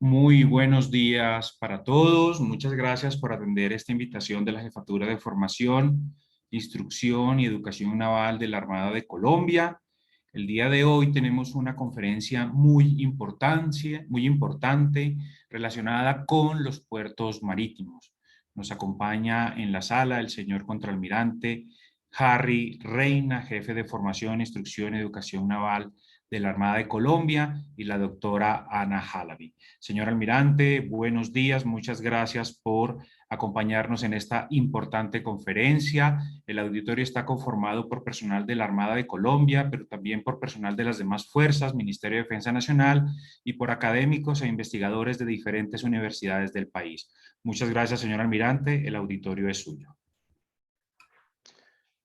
Muy buenos días para todos. Muchas gracias por atender esta invitación de la Jefatura de Formación, Instrucción y Educación Naval de la Armada de Colombia. El día de hoy tenemos una conferencia muy importante relacionada con los puertos marítimos. Nos acompaña en la sala el señor contraalmirante Harry Reina, jefe de Formación, Instrucción y Educación Naval de la Armada de Colombia, y la doctora Ana Halaby. Señor almirante, buenos días. Muchas gracias por acompañarnos en esta importante conferencia. El auditorio está conformado por personal de la Armada de Colombia, pero también por personal de las demás fuerzas, Ministerio de Defensa Nacional, y por académicos e investigadores de diferentes universidades del país. Muchas gracias, señor almirante. El auditorio es suyo.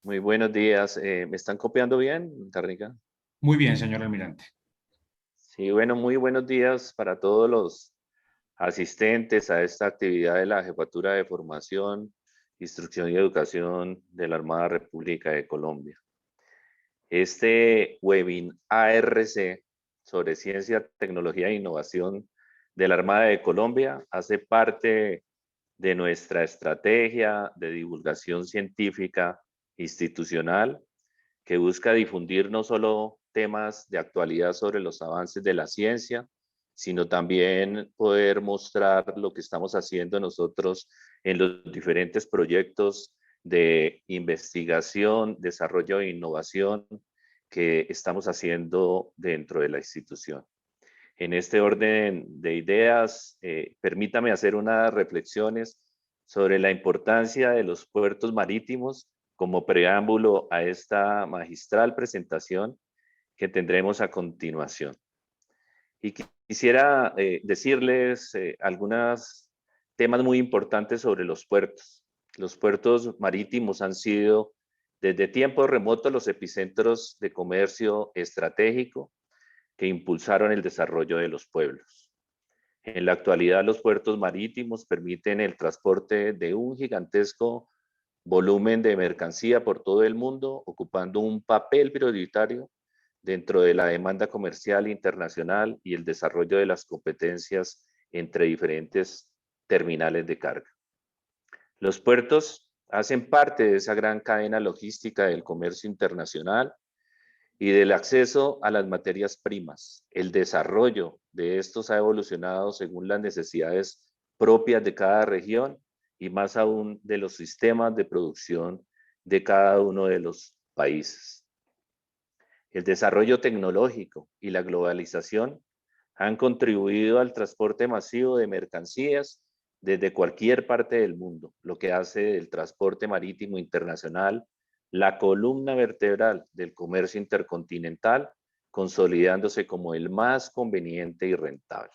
Muy buenos días. ¿Me están copiando bien, Tarnica? Muy bien, señor almirante. Sí, bueno, muy buenos días para todos los asistentes a esta actividad de la Jefatura de Formación, Instrucción y Educación de la Armada República de Colombia. Este webinar ARC sobre Ciencia, Tecnología e Innovación de la Armada de Colombia hace parte de nuestra estrategia de divulgación científica institucional que busca difundir no solo temas de actualidad sobre los avances de la ciencia, sino también poder mostrar lo que estamos haciendo nosotros en los diferentes proyectos de investigación, desarrollo e innovación que estamos haciendo dentro de la institución. En este orden de ideas, permítame hacer unas reflexiones sobre la importancia de los puertos marítimos como preámbulo a esta magistral presentación que tendremos a continuación. Y quisiera decirles algunos temas muy importantes sobre los puertos. Los puertos marítimos han sido desde tiempos remotos los epicentros de comercio estratégico que impulsaron el desarrollo de los pueblos. En la actualidad, los puertos marítimos permiten el transporte de un gigantesco volumen de mercancía por todo el mundo, ocupando un papel prioritario dentro de la demanda comercial internacional y el desarrollo de las competencias entre diferentes terminales de carga. Los puertos hacen parte de esa gran cadena logística del comercio internacional y del acceso a las materias primas. El desarrollo de estos ha evolucionado según las necesidades propias de cada región y más aún de los sistemas de producción de cada uno de los países. El desarrollo tecnológico y la globalización han contribuido al transporte masivo de mercancías desde cualquier parte del mundo, lo que hace del transporte marítimo internacional la columna vertebral del comercio intercontinental, consolidándose como el más conveniente y rentable.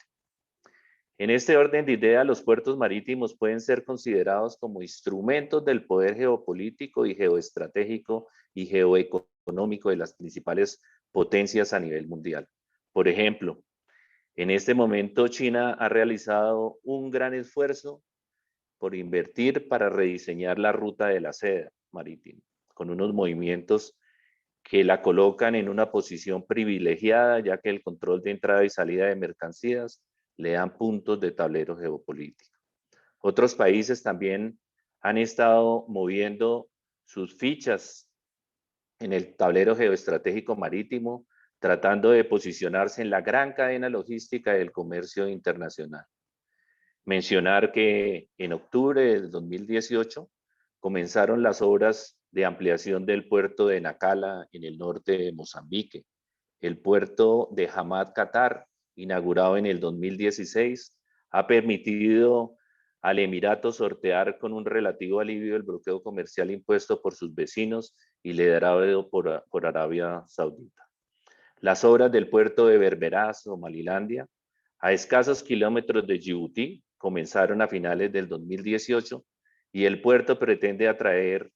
En este orden de ideas, los puertos marítimos pueden ser considerados como instrumentos del poder geopolítico y geoestratégico y geoeconómico de las principales potencias a nivel mundial. Por ejemplo, en este momento China ha realizado un gran esfuerzo por invertir para rediseñar la ruta de la seda marítima, con unos movimientos que la colocan en una posición privilegiada, ya que el control de entrada y salida de mercancías le dan puntos de tablero geopolítico. Otros países también han estado moviendo sus fichas en el tablero geoestratégico marítimo, tratando de posicionarse en la gran cadena logística del comercio internacional. Mencionar que en octubre del 2018 comenzaron las obras de ampliación del puerto de Nacala en el norte de Mozambique. El puerto de Hamad, Qatar, inaugurado en el 2016, ha permitido al Emirato sortear con un relativo alivio el bloqueo comercial impuesto por sus vecinos y liderado por Arabia Saudita. Las obras del puerto de Berbera, Somalilandia, a escasos kilómetros de Djibouti, comenzaron a finales del 2018 y el puerto pretende atraer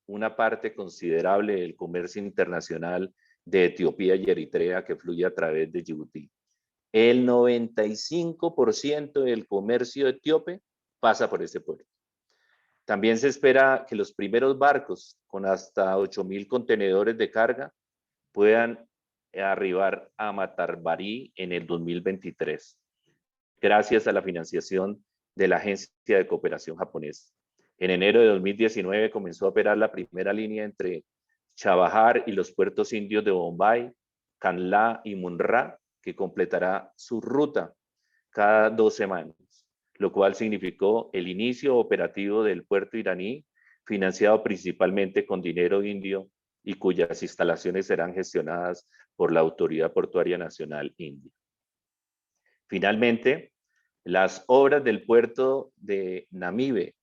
una parte considerable del comercio internacional de Etiopía y Eritrea que fluye a través de Djibouti. El 95% del comercio etíope pasa por este puerto. También se espera que los primeros barcos con hasta 8,000 contenedores de carga puedan arribar a Matarbarí en el 2023. gracias a la financiación de la Agencia de Cooperación Japonesa. En enero de 2019 comenzó a operar la primera línea entre Chabahar y los puertos indios de Bombay, Kandla y Munra, que completará su ruta cada 2 semanas, lo cual significó el inicio operativo del puerto iraní, financiado principalmente con dinero indio y cuyas instalaciones serán gestionadas por la Autoridad Portuaria Nacional India. Finalmente, las obras del puerto de Namibe,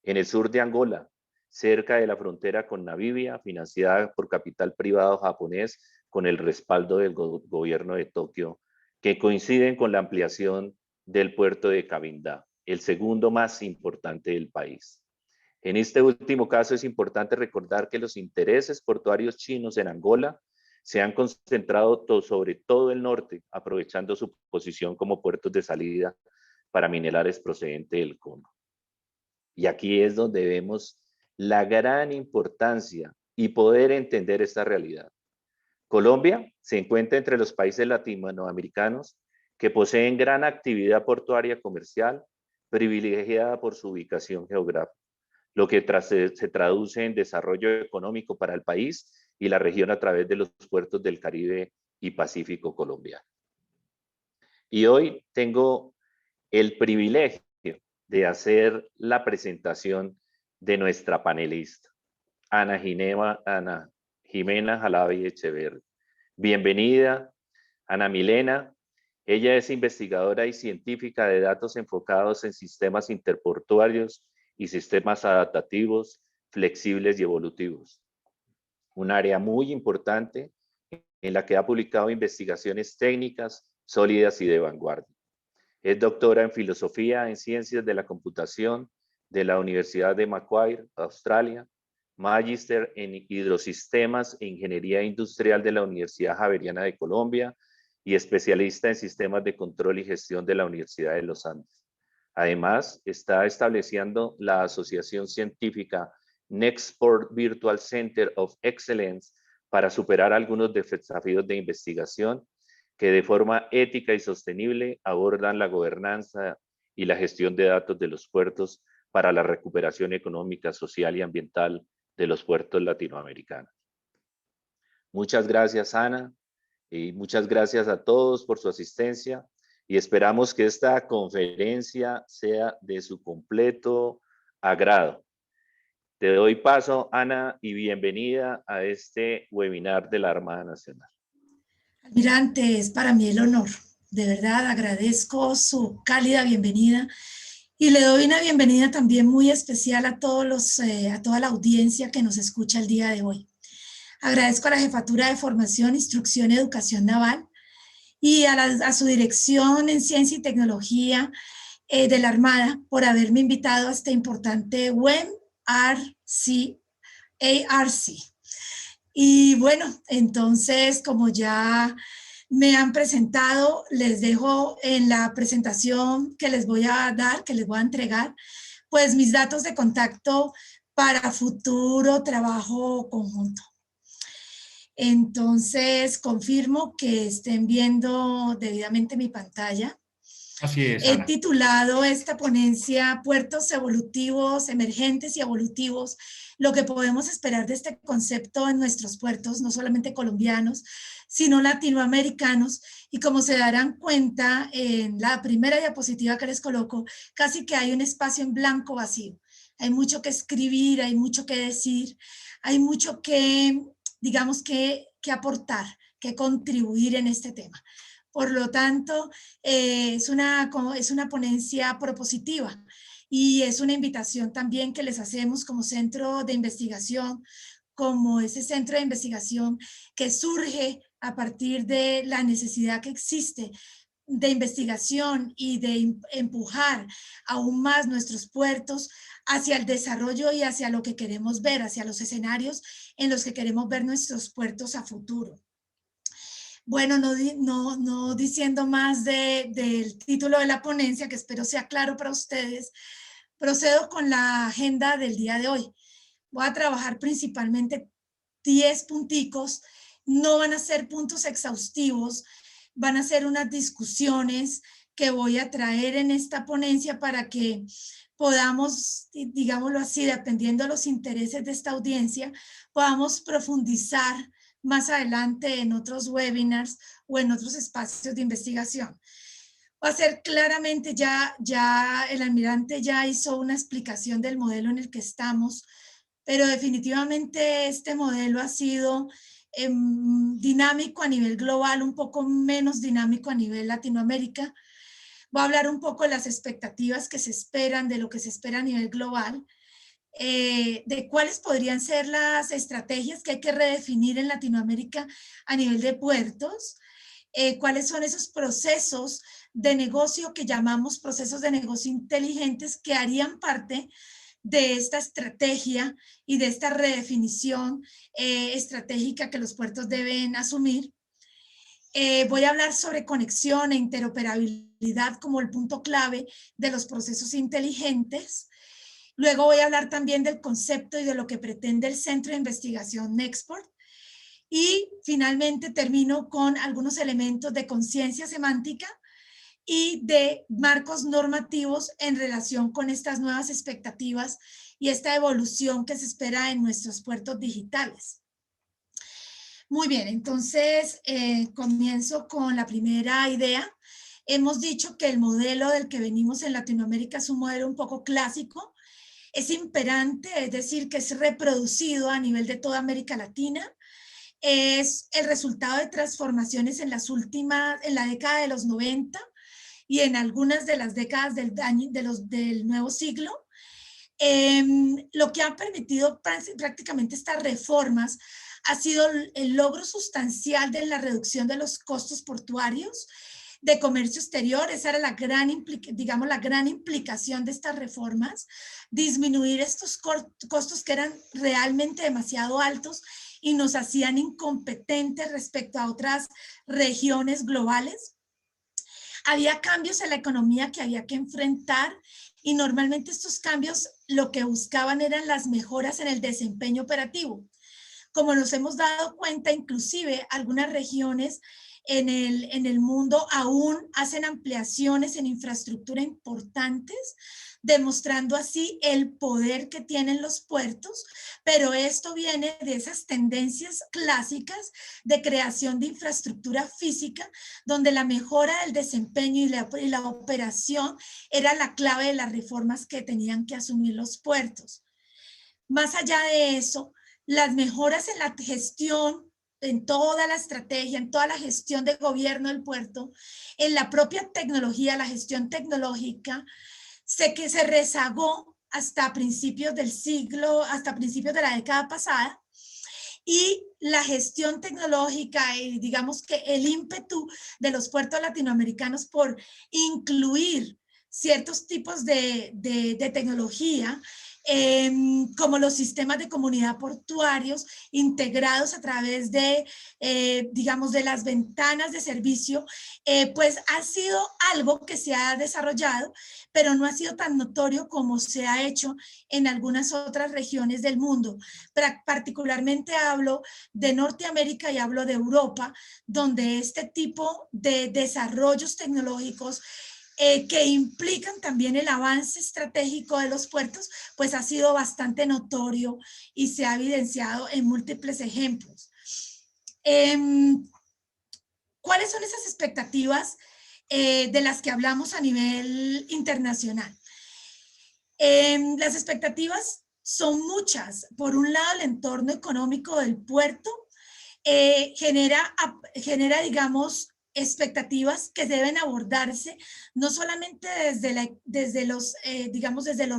en el sur de Angola, cerca de la frontera con Namibia, financiada por capital privado japonés con el respaldo del gobierno de Tokio, que coinciden con la ampliación del puerto de Cabinda, el segundo más importante del país. En este último caso es importante recordar que los intereses portuarios chinos en Angola se han concentrado sobre todo el norte, aprovechando su posición como puertos de salida para minerales procedentes del Congo. Y aquí es donde vemos la gran importancia y poder entender esta realidad. Colombia se encuentra entre los países latinoamericanos que poseen gran actividad portuaria comercial, privilegiada por su ubicación geográfica, lo que se traduce en desarrollo económico para el país y la región a través de los puertos del Caribe y Pacífico colombiano. Y hoy tengo el privilegio de hacer la presentación de nuestra panelista, Ana Jimena Jalabi Echeverri. Bienvenida, Ana Milena. Ella es investigadora y científica de datos enfocados en sistemas interportuarios y sistemas adaptativos, flexibles y evolutivos. Un área muy importante en la que ha publicado investigaciones técnicas sólidas y de vanguardia. Es doctora en Filosofía en Ciencias de la Computación de la Universidad de Macquarie, Australia, Magíster en Hidrosistemas e Ingeniería Industrial de la Universidad Javeriana de Colombia y especialista en Sistemas de Control y Gestión de la Universidad de los Andes. Además, está estableciendo la asociación científica Nextport Virtual Center of Excellence para superar algunos desafíos de investigación que de forma ética y sostenible abordan la gobernanza y la gestión de datos de los puertos para la recuperación económica, social y ambiental de los puertos latinoamericanos. Muchas gracias, Ana, y muchas gracias a todos por su asistencia y esperamos que esta conferencia sea de su completo agrado. Te doy paso, Ana, y bienvenida a este webinar de la Armada Nacional. Almirante, es para mí el honor. De verdad, agradezco su cálida bienvenida y le doy una bienvenida también muy especial a toda la audiencia que nos escucha el día de hoy. Agradezco a la Jefatura de Formación, Instrucción y Educación Naval y a su Dirección en Ciencia y Tecnología de la Armada por haberme invitado a este importante WEM-ARC. Y bueno, entonces, como ya me han presentado, les dejo en la presentación que les voy a dar, que les voy a entregar, pues mis datos de contacto para futuro trabajo conjunto. Entonces, confirmo que estén viendo debidamente mi pantalla. Así es, Ana. He titulado esta ponencia Puertos evolutivos, emergentes y evolutivos, lo que podemos esperar de este concepto en nuestros puertos, no solamente colombianos, sino latinoamericanos. Y como se darán cuenta en la primera diapositiva que les coloco, casi que hay un espacio en blanco vacío. Hay mucho que escribir, hay mucho que decir, hay mucho que, digamos, que aportar, que contribuir en este tema. Por lo tanto, es una ponencia propositiva y es una invitación también que les hacemos como centro de investigación, como ese centro de investigación que surge a partir de la necesidad que existe de investigación y de empujar aún más nuestros puertos hacia el desarrollo y hacia lo que queremos ver, hacia los escenarios en los que queremos ver nuestros puertos a futuro. Bueno, no diciendo más del título de la ponencia, que espero sea claro para ustedes, procedo con la agenda del día de hoy. Voy a trabajar principalmente 10 punticos, no van a ser puntos exhaustivos, van a ser unas discusiones que voy a traer en esta ponencia para que podamos, digámoslo así, dependiendo de los intereses de esta audiencia, podamos profundizar más adelante en otros webinars o en otros espacios de investigación. Va a ser claramente, ya el almirante ya hizo una explicación del modelo en el que estamos, pero definitivamente este modelo ha sido dinámico a nivel global, un poco menos dinámico a nivel Latinoamérica. Voy a hablar un poco de las expectativas que se esperan, de lo que se espera a nivel global, de cuáles podrían ser las estrategias que hay que redefinir en Latinoamérica a nivel de puertos, cuáles son esos procesos de negocio que llamamos procesos de negocio inteligentes que harían parte de esta estrategia y de esta redefinición estratégica que los puertos deben asumir. Voy a hablar sobre conexión e interoperabilidad como el punto clave de los procesos inteligentes. Luego voy a hablar también del concepto y de lo que pretende el Centro de Investigación Nexport. Y finalmente termino con algunos elementos de conciencia semántica y de marcos normativos en relación con estas nuevas expectativas y esta evolución que se espera en nuestros puertos digitales. Muy bien, entonces comienzo con la primera idea. Hemos dicho que el modelo del que venimos en Latinoamérica es un modelo un poco clásico, es imperante, es decir, que es reproducido a nivel de toda América Latina. Es el resultado de transformaciones en la década de los 90 y en algunas de las décadas del nuevo siglo. Lo que ha permitido prácticamente estas reformas ha sido el logro sustancial de la reducción de los costos portuarios, de comercio exterior. Esa era la gran implicación de estas reformas, disminuir estos costos que eran realmente demasiado altos y nos hacían incompetentes respecto a otras regiones globales. Había cambios en la economía que había que enfrentar y normalmente estos cambios lo que buscaban eran las mejoras en el desempeño operativo. Como nos hemos dado cuenta, inclusive algunas regiones en el mundo aún hacen ampliaciones en infraestructura importantes, demostrando así el poder que tienen los puertos, pero esto viene de esas tendencias clásicas de creación de infraestructura física, donde la mejora del desempeño y la operación era la clave de las reformas que tenían que asumir los puertos. Más allá de eso, las mejoras en la gestión, en toda la estrategia, en toda la gestión de gobierno del puerto, en la propia tecnología, la gestión tecnológica, sé que se rezagó hasta principios del siglo, hasta principios de la década pasada, y la gestión tecnológica y digamos que el ímpetu de los puertos latinoamericanos por incluir ciertos tipos de tecnología, como los sistemas de comunidad portuarios integrados a través de, digamos, de las ventanas de servicio, pues ha sido algo que se ha desarrollado, pero no ha sido tan notorio como se ha hecho en algunas otras regiones del mundo. Particularmente hablo de Norteamérica y hablo de Europa, donde este tipo de desarrollos tecnológicos que implican también el avance estratégico de los puertos, pues ha sido bastante notorio y se ha evidenciado en múltiples ejemplos. ¿Cuáles son esas expectativas de las que hablamos a nivel internacional? Las expectativas son muchas. Por un lado, el entorno económico del puerto genera, digamos, expectativas que deben abordarse no solamente desde los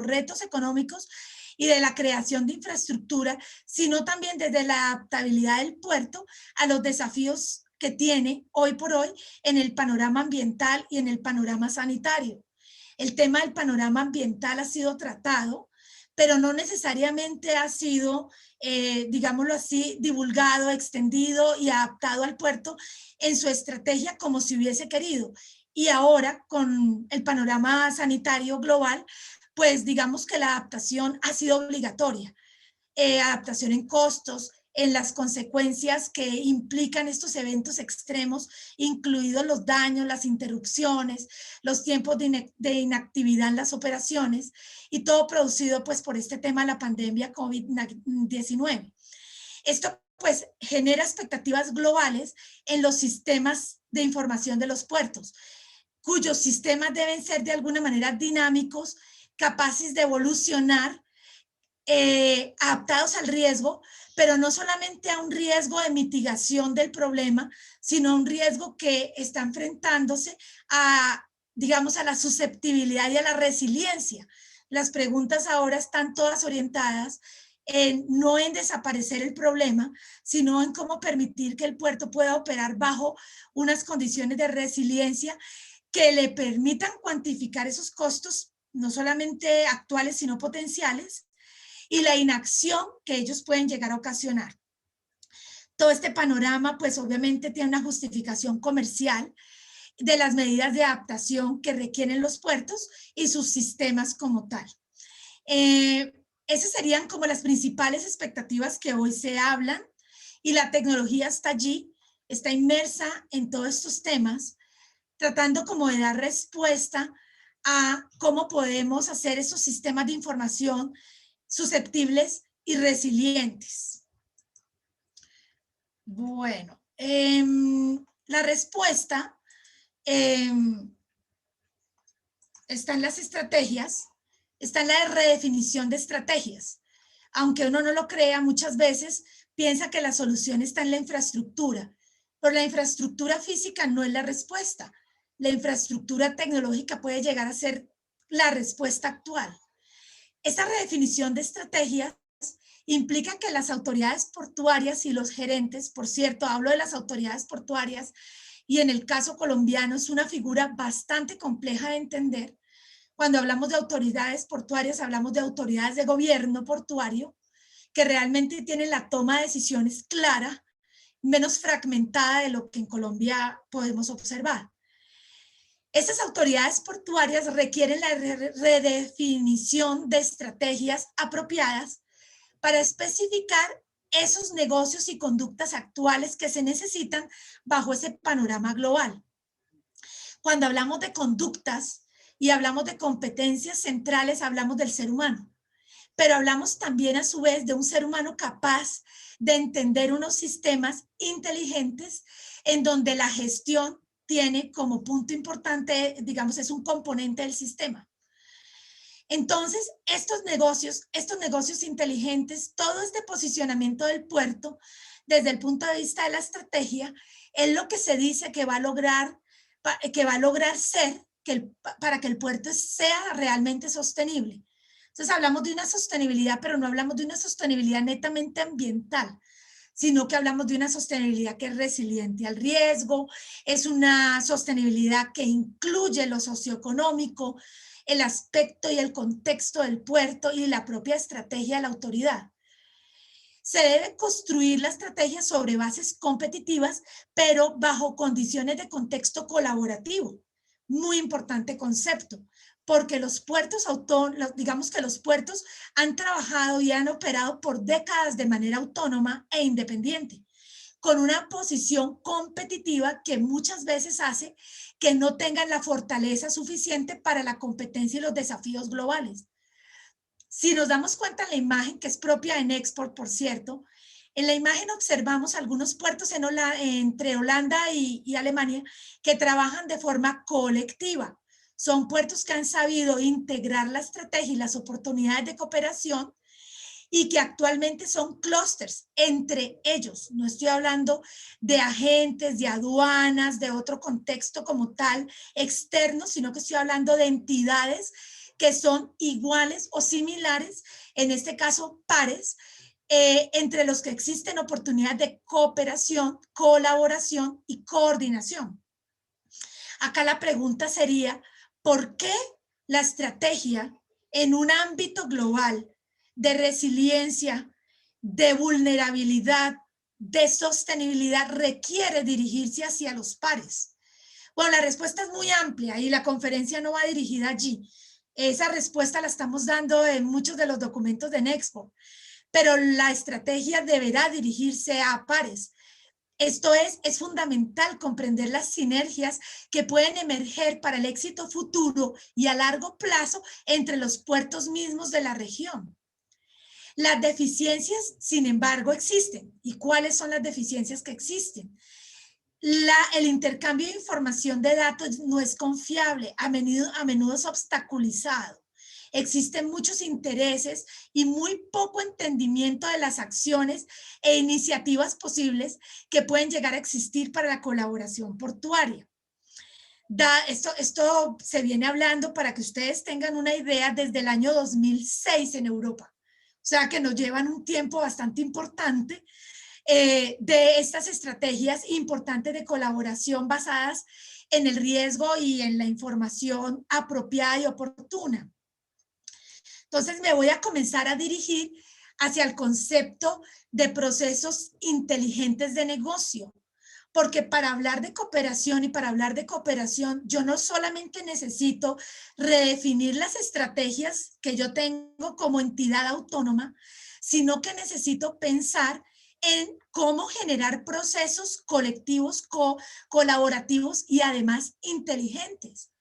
retos económicos y de la creación de infraestructura, sino también desde la adaptabilidad del puerto a los desafíos que tiene hoy por hoy en el panorama ambiental y en el panorama sanitario. El tema del panorama ambiental ha sido tratado, pero no necesariamente ha sido, digámoslo así, divulgado, extendido y adaptado al puerto en su estrategia como se hubiese querido. Y ahora, con el panorama sanitario global, pues digamos que la adaptación ha sido obligatoria. Adaptación en costos, en las consecuencias que implican estos eventos extremos, incluidos los daños, las interrupciones, los tiempos de inactividad en las operaciones, y todo producido pues por este tema de la pandemia COVID-19. Esto pues genera expectativas globales en los sistemas de información de los puertos, cuyos sistemas deben ser de alguna manera dinámicos, capaces de evolucionar, adaptados al riesgo, pero no solamente a un riesgo de mitigación del problema, sino a un riesgo que está enfrentándose a, digamos, a la susceptibilidad y a la resiliencia. Las preguntas ahora están todas orientadas no en desaparecer el problema, sino en cómo permitir que el puerto pueda operar bajo unas condiciones de resiliencia que le permitan cuantificar esos costos, no solamente actuales, sino potenciales, y la inacción que ellos pueden llegar a ocasionar. Todo este panorama, pues obviamente tiene una justificación comercial de las medidas de adaptación que requieren los puertos y sus sistemas como tal. Esas serían como las principales expectativas que hoy se hablan, y la tecnología está allí, está inmersa en todos estos temas, tratando como de dar respuesta a cómo podemos hacer esos sistemas de información susceptibles y resilientes. Bueno, la respuesta está en las estrategias, está en la redefinición de estrategias. Aunque uno no lo crea, muchas veces piensa que la solución está en la infraestructura, pero la infraestructura física no es la respuesta. La infraestructura tecnológica puede llegar a ser la respuesta actual. Esta redefinición de estrategias implica que las autoridades portuarias y los gerentes, por cierto, hablo de las autoridades portuarias, y en el caso colombiano es una figura bastante compleja de entender. Cuando hablamos de autoridades portuarias, hablamos de autoridades de gobierno portuario que realmente tienen la toma de decisiones clara, menos fragmentada de lo que en Colombia podemos observar. Estas autoridades portuarias requieren la redefinición de estrategias apropiadas para especificar esos negocios y conductas actuales que se necesitan bajo ese panorama global. Cuando hablamos de conductas y hablamos de competencias centrales, hablamos del ser humano, pero hablamos también a su vez de un ser humano capaz de entender unos sistemas inteligentes en donde la gestión tiene como punto importante, digamos, es un componente del sistema. Entonces, estos negocios inteligentes, todo este posicionamiento del puerto, desde el punto de vista de la estrategia, es lo que se dice que va a lograr ser para que el puerto sea realmente sostenible. Entonces, hablamos de una sostenibilidad, pero no hablamos de una sostenibilidad netamente ambiental, sino que hablamos de una sostenibilidad que es resiliente al riesgo, es una sostenibilidad que incluye lo socioeconómico, el aspecto y el contexto del puerto y la propia estrategia de la autoridad. Se debe construir la estrategia sobre bases competitivas, pero bajo condiciones de contexto colaborativo. Muy importante concepto, porque los puertos digamos que los puertos han trabajado y han operado por décadas de manera autónoma e independiente, con una posición competitiva que muchas veces hace que no tengan la fortaleza suficiente para la competencia y los desafíos globales. Si nos damos cuenta en la imagen, que es propia de Nexport, por cierto, en la imagen observamos algunos puertos entre Holanda y Alemania que trabajan de forma colectiva. Son puertos que han sabido integrar la estrategia y las oportunidades de cooperación y que actualmente son clústeres entre ellos. No estoy hablando de agentes, de aduanas, de otro contexto como tal externo, sino que estoy hablando de entidades que son iguales o similares, en este caso pares, entre los que existen oportunidades de cooperación, colaboración y coordinación. Acá la pregunta sería, ¿por qué la estrategia en un ámbito global de resiliencia, de vulnerabilidad, de sostenibilidad requiere dirigirse hacia los pares? Bueno, la respuesta es muy amplia y la conferencia no va dirigida allí. Esa respuesta la estamos dando en muchos de los documentos de Nexport. pero la estrategia deberá dirigirse a pares. Esto es fundamental comprender las sinergias que pueden emerger para el éxito futuro y a largo plazo entre los puertos mismos de la región. Las deficiencias, sin embargo, existen. ¿Y cuáles son las deficiencias que existen? El intercambio de información de datos no es confiable, a menudo es obstaculizado. Existen muchos intereses y muy poco entendimiento de las acciones e iniciativas posibles que pueden llegar a existir para la colaboración portuaria. Esto se viene hablando para que ustedes tengan una idea desde el año 2006 en Europa. O sea que nos llevan un tiempo bastante importante de estas estrategias importantes de colaboración basadas en el riesgo y en la información apropiada y oportuna. Entonces me voy a comenzar a dirigir hacia el concepto de procesos inteligentes de negocio, porque para hablar de cooperación yo no solamente necesito redefinir las estrategias que yo tengo como entidad autónoma, sino que necesito pensar en cómo generar procesos colectivos, colaborativos y además inteligentes.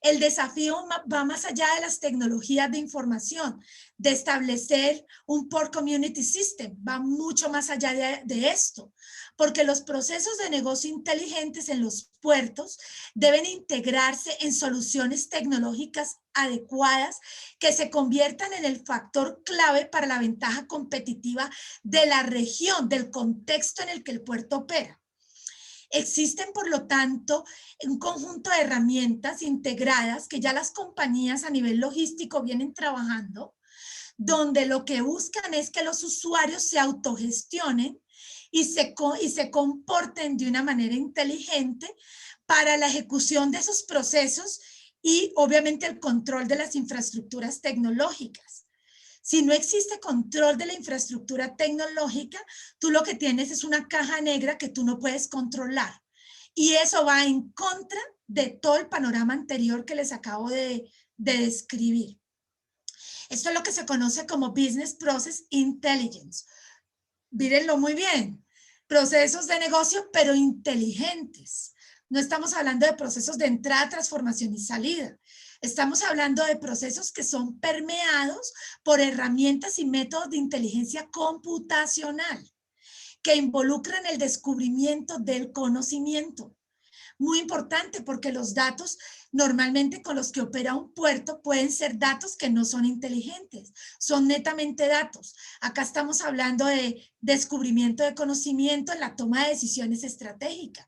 El desafío va más allá de las tecnologías de información, de establecer un Port Community System, va mucho más allá de esto, porque los procesos de negocio inteligentes en los puertos deben integrarse en soluciones tecnológicas adecuadas que se conviertan en el factor clave para la ventaja competitiva de la región, del contexto en el que el puerto opera. Existen, por lo tanto, un conjunto de herramientas integradas que ya las compañías a nivel logístico vienen trabajando, donde lo que buscan es que los usuarios se autogestionen y se comporten de una manera inteligente para la ejecución de esos procesos y, obviamente, el control de las infraestructuras tecnológicas. Si no existe control de la infraestructura tecnológica, tú lo que tienes es una caja negra que tú no puedes controlar. Y eso va en contra de todo el panorama anterior que les acabo de describir. Esto es lo que se conoce como Business Process Intelligence. Mírenlo muy bien. Procesos de negocio, pero inteligentes. No estamos hablando de procesos de entrada, transformación y salida. Estamos hablando de procesos que son permeados por herramientas y métodos de inteligencia computacional que involucran el descubrimiento del conocimiento. Muy importante porque los datos normalmente con los que opera un puerto pueden ser datos que no son inteligentes, son netamente datos. Acá estamos hablando de descubrimiento de conocimiento en la toma de decisiones estratégicas.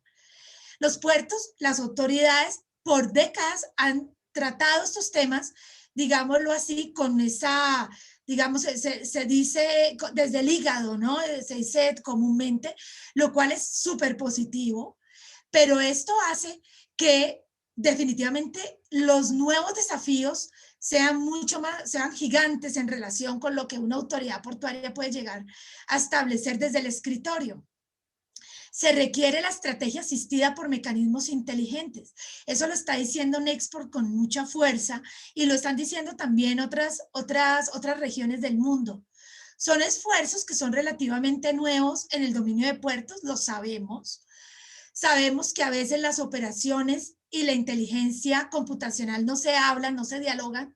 Los puertos, las autoridades, por décadas han tratado estos temas, digámoslo así, con esa, digamos, se dice desde el hígado, ¿no? Se dice comúnmente, lo cual es súper positivo, pero esto hace que definitivamente los nuevos desafíos sean mucho más, sean gigantes en relación con lo que una autoridad portuaria puede llegar a establecer desde el escritorio. Se requiere la estrategia asistida por mecanismos inteligentes. Eso lo está diciendo Nexport con mucha fuerza y lo están diciendo también otras regiones del mundo. Son esfuerzos que son relativamente nuevos en el dominio de puertos, lo sabemos. Sabemos que a veces las operaciones y la inteligencia computacional no se hablan, no se dialogan,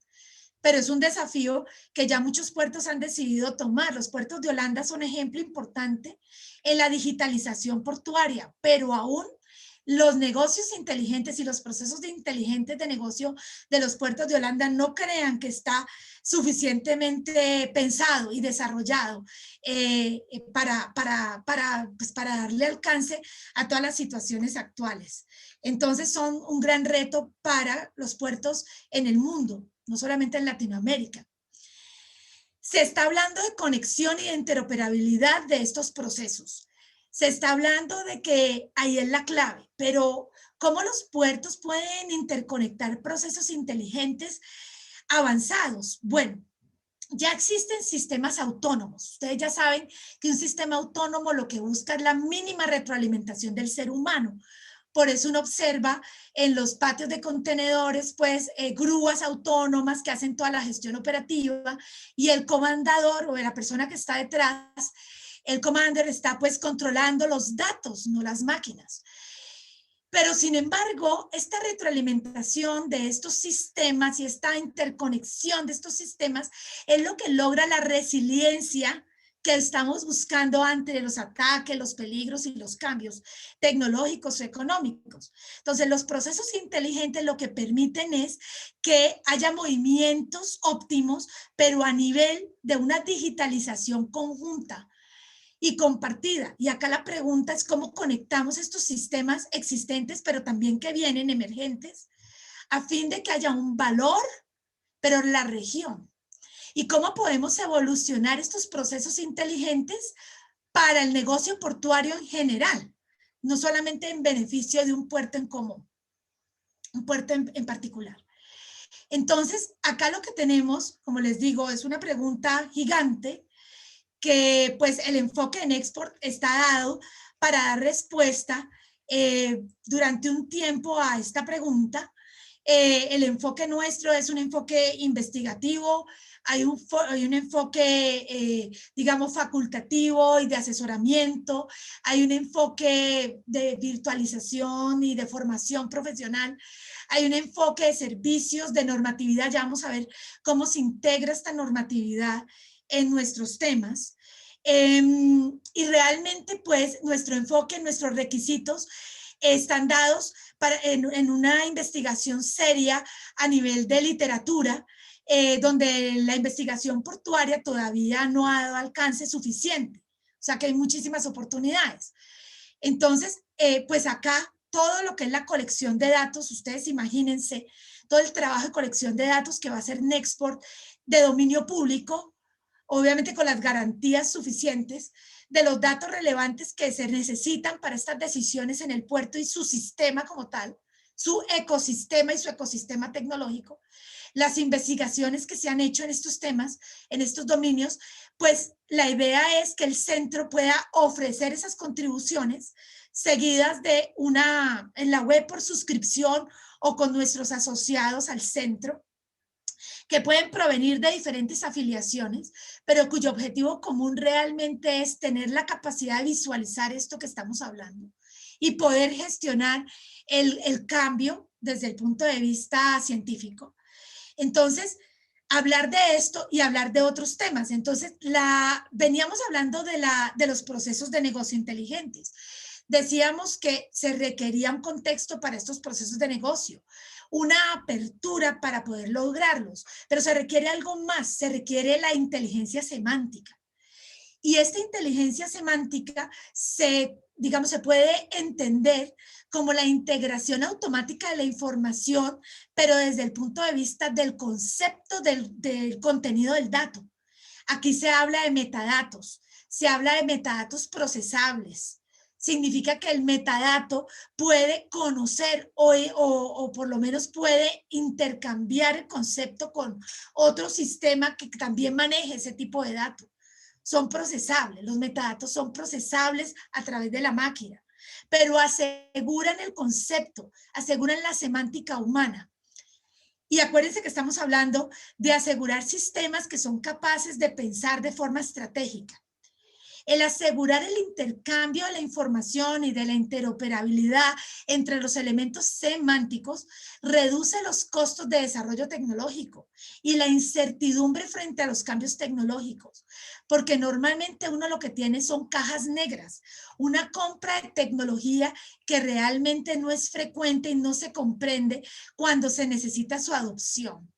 pero es un desafío que ya muchos puertos han decidido tomar. Los puertos de Holanda son ejemplo importante en la digitalización portuaria, pero aún los negocios inteligentes y los procesos inteligentes de negocio de los puertos de Holanda no crean que está suficientemente pensado y desarrollado para darle alcance a todas las situaciones actuales. Entonces son un gran reto para los puertos en el mundo, no solamente en Latinoamérica. Se está hablando de conexión y de interoperabilidad de estos procesos. Se está hablando de que ahí es la clave, pero ¿cómo los puertos pueden interconectar procesos inteligentes avanzados? Bueno, ya existen sistemas autónomos. Ustedes ya saben que un sistema autónomo lo que busca es la mínima retroalimentación del ser humano. Por eso uno observa en los patios de contenedores, pues, grúas autónomas que hacen toda la gestión operativa, y el comandador o la persona que está detrás, el commander, está pues controlando los datos, no las máquinas. Pero sin embargo, esta retroalimentación de estos sistemas y esta interconexión de estos sistemas es lo que logra la resiliencia que estamos buscando ante los ataques, los peligros y los cambios tecnológicos o económicos. Entonces, los procesos inteligentes lo que permiten es que haya movimientos óptimos, pero a nivel de una digitalización conjunta y compartida. Y acá la pregunta es cómo conectamos estos sistemas existentes, pero también que vienen emergentes, a fin de que haya un valor, pero en la región. Y cómo podemos evolucionar estos procesos inteligentes para el negocio portuario en general, no solamente en beneficio de un puerto en común, un puerto en particular. Entonces, acá lo que tenemos, como les digo, es una pregunta gigante, que pues el enfoque en Export está dado para dar respuesta durante un tiempo a esta pregunta. El enfoque nuestro es un enfoque investigativo, hay un enfoque, digamos, facultativo y de asesoramiento, hay un enfoque de virtualización y de formación profesional, hay un enfoque de servicios, de normatividad, ya vamos a ver cómo se integra esta normatividad en nuestros temas. Y realmente, pues, nuestro enfoque, nuestros requisitos están dados en una investigación seria a nivel de literatura, donde la investigación portuaria todavía no ha dado alcance suficiente. O sea que hay muchísimas oportunidades. Entonces, pues acá todo lo que es la colección de datos, ustedes imagínense todo el trabajo de colección de datos que va a hacer Nexport de dominio público, obviamente con las garantías suficientes de los datos relevantes que se necesitan para estas decisiones en el puerto y su sistema como tal, su ecosistema y su ecosistema tecnológico, las investigaciones que se han hecho en estos temas, en estos dominios, pues la idea es que el centro pueda ofrecer esas contribuciones seguidas de en la web por suscripción o con nuestros asociados al centro, que pueden provenir de diferentes afiliaciones, pero cuyo objetivo común realmente es tener la capacidad de visualizar esto que estamos hablando y poder gestionar el cambio desde el punto de vista científico. Entonces, hablar de esto y hablar de otros temas. Entonces, veníamos hablando de los procesos de negocio inteligentes. Decíamos que se requería un contexto para estos procesos de negocio, una apertura para poder lograrlos, pero se requiere algo más, se requiere la inteligencia semántica. Y esta inteligencia semántica se puede entender como la integración automática de la información, pero desde el punto de vista del concepto del contenido del dato. Aquí se habla de metadatos, se habla de metadatos procesables. Significa que el metadato puede conocer o por lo menos puede intercambiar el concepto con otro sistema que también maneje ese tipo de datos. Son procesables, los metadatos son procesables a través de la máquina, pero aseguran el concepto, aseguran la semántica humana. Y acuérdense que estamos hablando de asegurar sistemas que son capaces de pensar de forma estratégica. El asegurar el intercambio de la información y de la interoperabilidad entre los elementos semánticos reduce los costos de desarrollo tecnológico y la incertidumbre frente a los cambios tecnológicos, porque normalmente uno lo que tiene son cajas negras, una compra de tecnología que realmente no es frecuente y no se comprende cuando se necesita su adopción.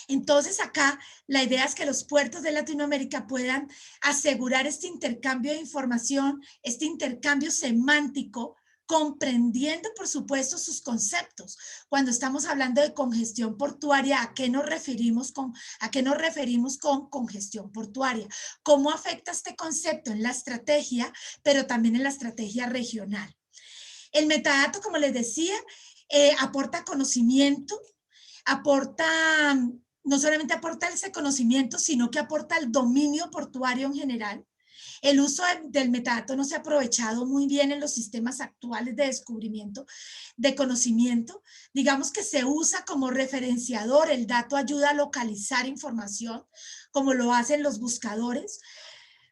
Entonces acá la idea es que los puertos de Latinoamérica puedan asegurar este intercambio de información, este intercambio semántico, comprendiendo, por supuesto, sus conceptos. Cuando estamos hablando de congestión portuaria, ¿a qué nos referimos con congestión portuaria? ¿Cómo afecta este concepto en la estrategia, pero también en la estrategia regional? El metadato, como les decía, aporta conocimiento, no solamente aporta ese conocimiento, sino que aporta el dominio portuario en general. El uso del metadato no se ha aprovechado muy bien en los sistemas actuales de descubrimiento de conocimiento. Digamos que se usa como referenciador, el dato ayuda a localizar información, como lo hacen los buscadores,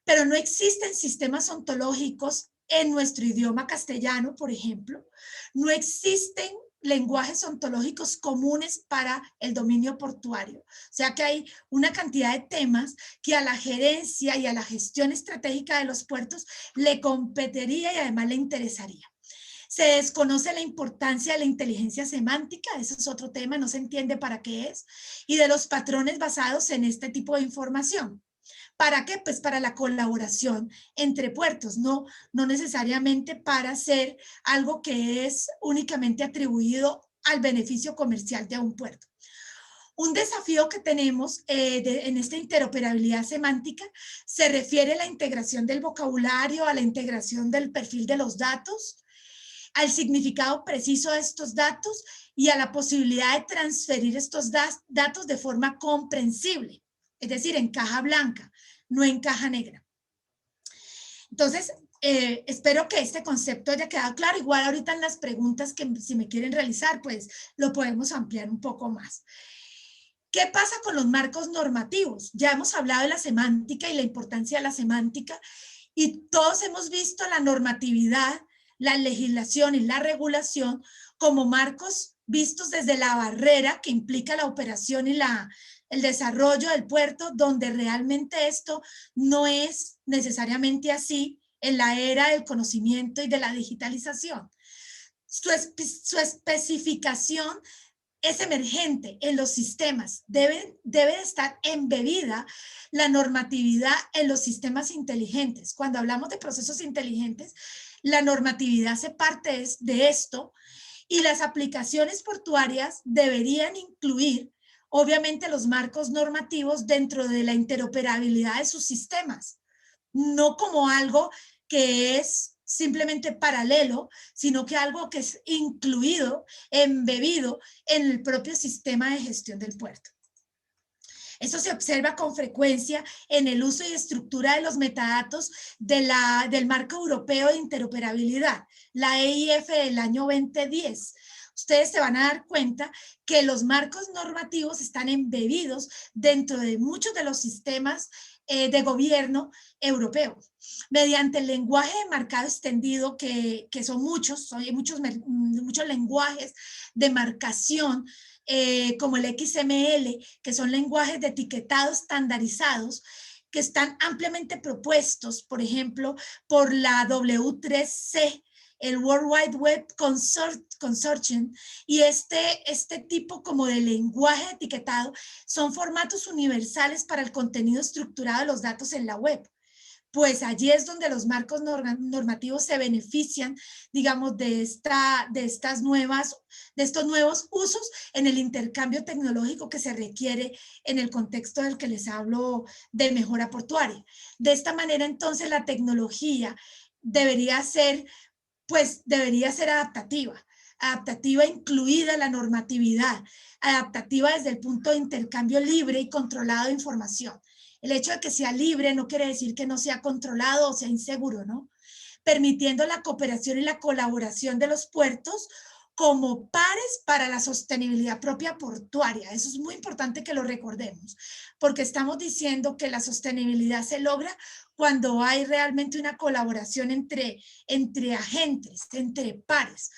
pero no existen sistemas ontológicos en nuestro idioma castellano, por ejemplo. No existen lenguajes ontológicos comunes para el dominio portuario. O sea que hay una cantidad de temas que a la gerencia y a la gestión estratégica de los puertos le competiría y además le interesaría. Se desconoce la importancia de la inteligencia semántica, eso es otro tema, no se entiende para qué es, y de los patrones basados en este tipo de información. ¿Para qué? Pues para la colaboración entre puertos, no necesariamente para hacer algo que es únicamente atribuido al beneficio comercial de un puerto. Un desafío que tenemos en esta interoperabilidad semántica se refiere a la integración del vocabulario, a la integración del perfil de los datos, al significado preciso de estos datos y a la posibilidad de transferir estos datos de forma comprensible, es decir, en caja blanca, no en caja negra. Entonces, espero que este concepto haya quedado claro. Igual ahorita en las preguntas que si me quieren realizar, pues lo podemos ampliar un poco más. ¿Qué pasa con los marcos normativos? Ya hemos hablado de la semántica y la importancia de la semántica, y todos hemos visto la normatividad, la legislación y la regulación como marcos vistos desde la barrera que implica la operación y el desarrollo del puerto, donde realmente esto no es necesariamente así en la era del conocimiento y de la digitalización. Su especificación es emergente en los sistemas, debe estar embebida la normatividad en los sistemas inteligentes. Cuando hablamos de procesos inteligentes, la normatividad hace parte de esto, y las aplicaciones portuarias deberían incluir, obviamente, los marcos normativos dentro de la interoperabilidad de sus sistemas, no como algo que es simplemente paralelo, sino que algo que es incluido, embebido en el propio sistema de gestión del puerto. Esto se observa con frecuencia en el uso y estructura de los metadatos del Marco Europeo de Interoperabilidad, la EIF del año 2010. Ustedes se van a dar cuenta que los marcos normativos están embebidos dentro de muchos de los sistemas de gobierno europeo, mediante el lenguaje de marcado extendido, que son muchos lenguajes de marcación, como el XML, que son lenguajes de etiquetado estandarizados, que están ampliamente propuestos, por ejemplo, por la W3C, el World Wide Web Consortium, y este tipo como de lenguaje de etiquetado son formatos universales para el contenido estructurado de los datos en la web. Pues allí es donde los marcos normativos se benefician, digamos, de estos nuevos usos en el intercambio tecnológico que se requiere en el contexto del que les hablo de mejora portuaria. De esta manera, entonces, la tecnología debería ser adaptativa incluida la normatividad, adaptativa desde el punto de intercambio libre y controlado de información. El hecho de que sea libre no quiere decir que no sea controlado o sea inseguro, ¿no? Permitiendo la cooperación y la colaboración de los puertos como pares para la sostenibilidad propia portuaria. Eso es muy importante que lo recordemos, porque estamos diciendo que la sostenibilidad se logra cuando hay realmente una colaboración entre agentes, entre pares.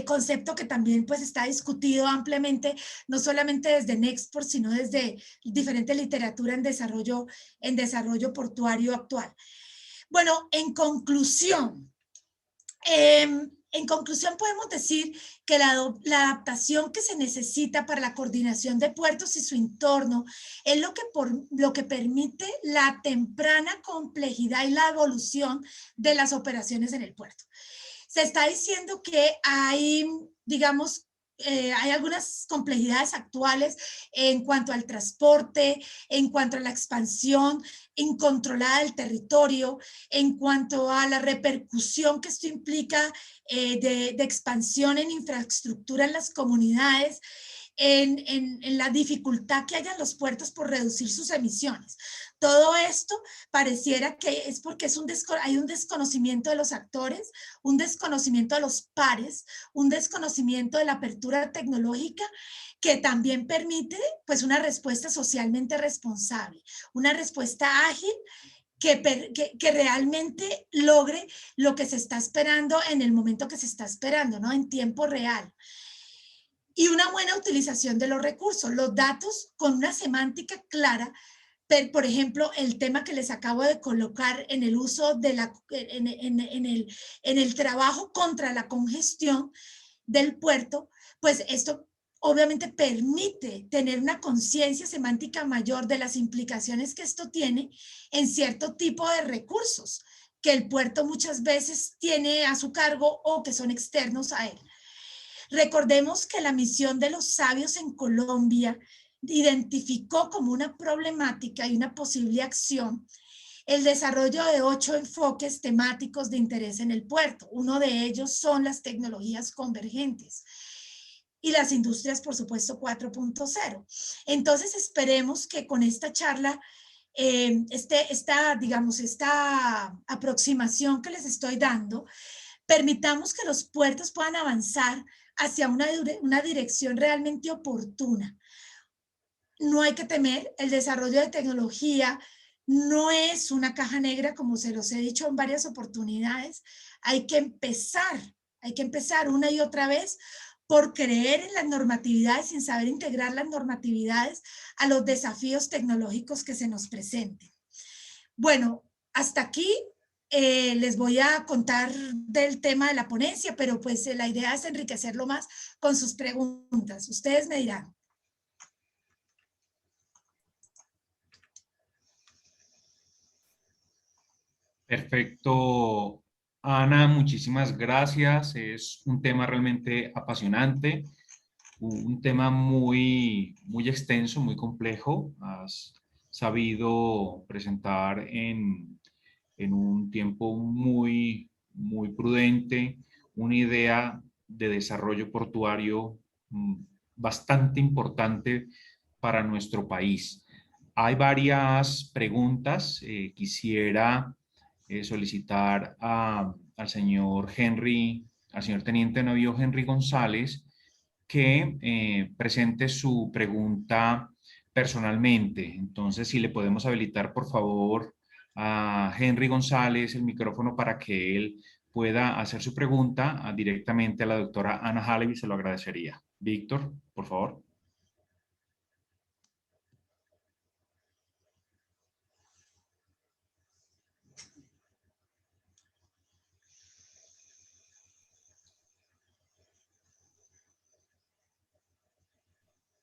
Concepto que también pues está discutido ampliamente, no solamente desde Nexport, sino desde diferente literatura en desarrollo portuario actual. Bueno, en conclusión podemos decir que la adaptación que se necesita para la coordinación de puertos y su entorno es lo que permite la temprana complejidad y la evolución de las operaciones en el puerto. Se está diciendo que hay, digamos, hay algunas complejidades actuales en cuanto al transporte, en cuanto a la expansión incontrolada del territorio, en cuanto a la repercusión que esto implica de expansión en infraestructura en las comunidades, en la dificultad que hay en los puertos por reducir sus emisiones. Todo esto pareciera que es porque hay un desconocimiento de los actores, un desconocimiento de los pares, un desconocimiento de la apertura tecnológica que también permite pues una respuesta socialmente responsable, una respuesta ágil que realmente logre lo que se está esperando en el momento que se está esperando, ¿no? En tiempo real. Y una buena utilización de los recursos, los datos con una semántica clara. Por ejemplo, el tema que les acabo de colocar en el uso de en el trabajo contra la congestión del puerto, pues esto obviamente permite tener una conciencia semántica mayor de las implicaciones que esto tiene en cierto tipo de recursos que el puerto muchas veces tiene a su cargo o que son externos a él. Recordemos que la misión de los sabios en Colombia identificó como una problemática y una posible acción el desarrollo de 8 enfoques temáticos de interés en el puerto. Uno de ellos son las tecnologías convergentes y las industrias, por supuesto, 4.0. Entonces, esperemos que con esta charla, esta aproximación que les estoy dando, permitamos que los puertos puedan avanzar hacia una dirección realmente oportuna. No hay que temer, el desarrollo de tecnología no es una caja negra, como se los he dicho en varias oportunidades. Hay que empezar una y otra vez por creer en las normatividades sin saber integrar las normatividades a los desafíos tecnológicos que se nos presenten. Bueno, hasta aquí les voy a contar del tema de la ponencia, pero pues la idea es enriquecerlo más con sus preguntas. Ustedes me dirán. Perfecto, Ana, muchísimas gracias. Es un tema realmente apasionante, un tema muy extenso, muy complejo. Has sabido presentar en un tiempo muy prudente una idea de desarrollo portuario bastante importante para nuestro país. Hay varias preguntas. Quisiera solicitar al señor teniente navío Henry González, que presente su pregunta personalmente. Entonces, si le podemos habilitar, por favor, a Henry González el micrófono para que él pueda hacer su pregunta directamente a la doctora Ana Halevi, se lo agradecería. Víctor, por favor.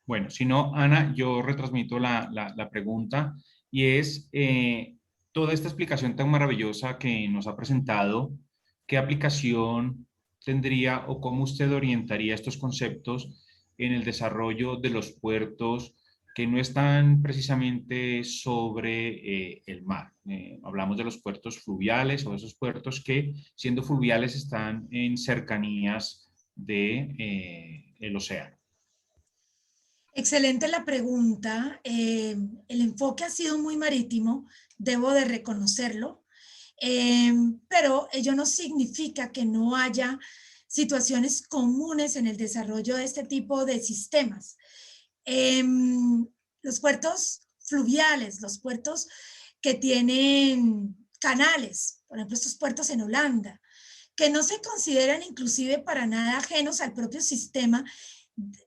Bueno, si no, Ana, yo retransmito la pregunta y es toda esta explicación tan maravillosa que nos ha presentado, ¿qué aplicación tendría o cómo usted orientaría estos conceptos en el desarrollo de los puertos que no están precisamente sobre el mar? Hablamos de los puertos fluviales o esos puertos que, siendo fluviales, están en cercanías de, el océano. Excelente la pregunta. El enfoque ha sido muy marítimo, debo de reconocerlo, pero ello no significa que no haya situaciones comunes en el desarrollo de este tipo de sistemas. Los puertos fluviales, los puertos que tienen canales, por ejemplo, estos puertos en Holanda, que no se consideran inclusive para nada ajenos al propio sistema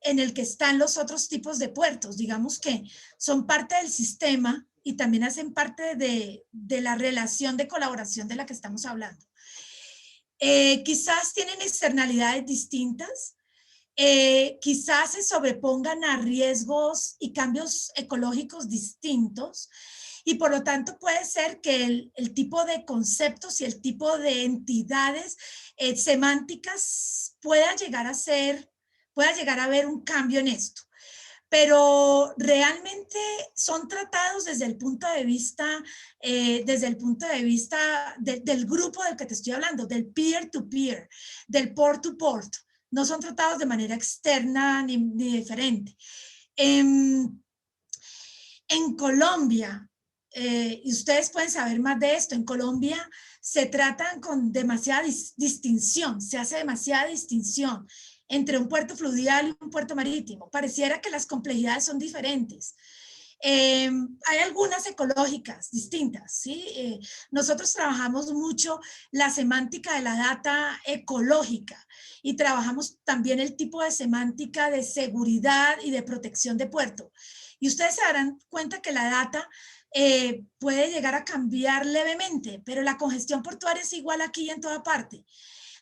en el que están los otros tipos de puertos, digamos que son parte del sistema y también hacen parte de la relación de colaboración de la que estamos hablando. Quizás tienen externalidades distintas, quizás se sobrepongan a riesgos y cambios ecológicos distintos, y por lo tanto puede ser que el tipo de conceptos y el tipo de entidades semánticas pueda llegar a haber un cambio en esto. Pero realmente son tratados desde el punto de vista, del grupo del que te estoy hablando, del peer-to-peer, del port-to-port. no son tratados de manera externa ni diferente. En Colombia, y ustedes pueden saber más de esto, en Colombia se tratan con demasiada distinción, se hace demasiada distinción entre un puerto fluvial y un puerto marítimo. Pareciera que las complejidades son diferentes. Hay algunas ecológicas distintas, ¿sí? Nosotros trabajamos mucho la semántica de la data ecológica y trabajamos también el tipo de semántica de seguridad y de protección de puerto. Y ustedes se darán cuenta que la data puede llegar a cambiar levemente, pero la congestión portuaria es igual aquí y en toda parte.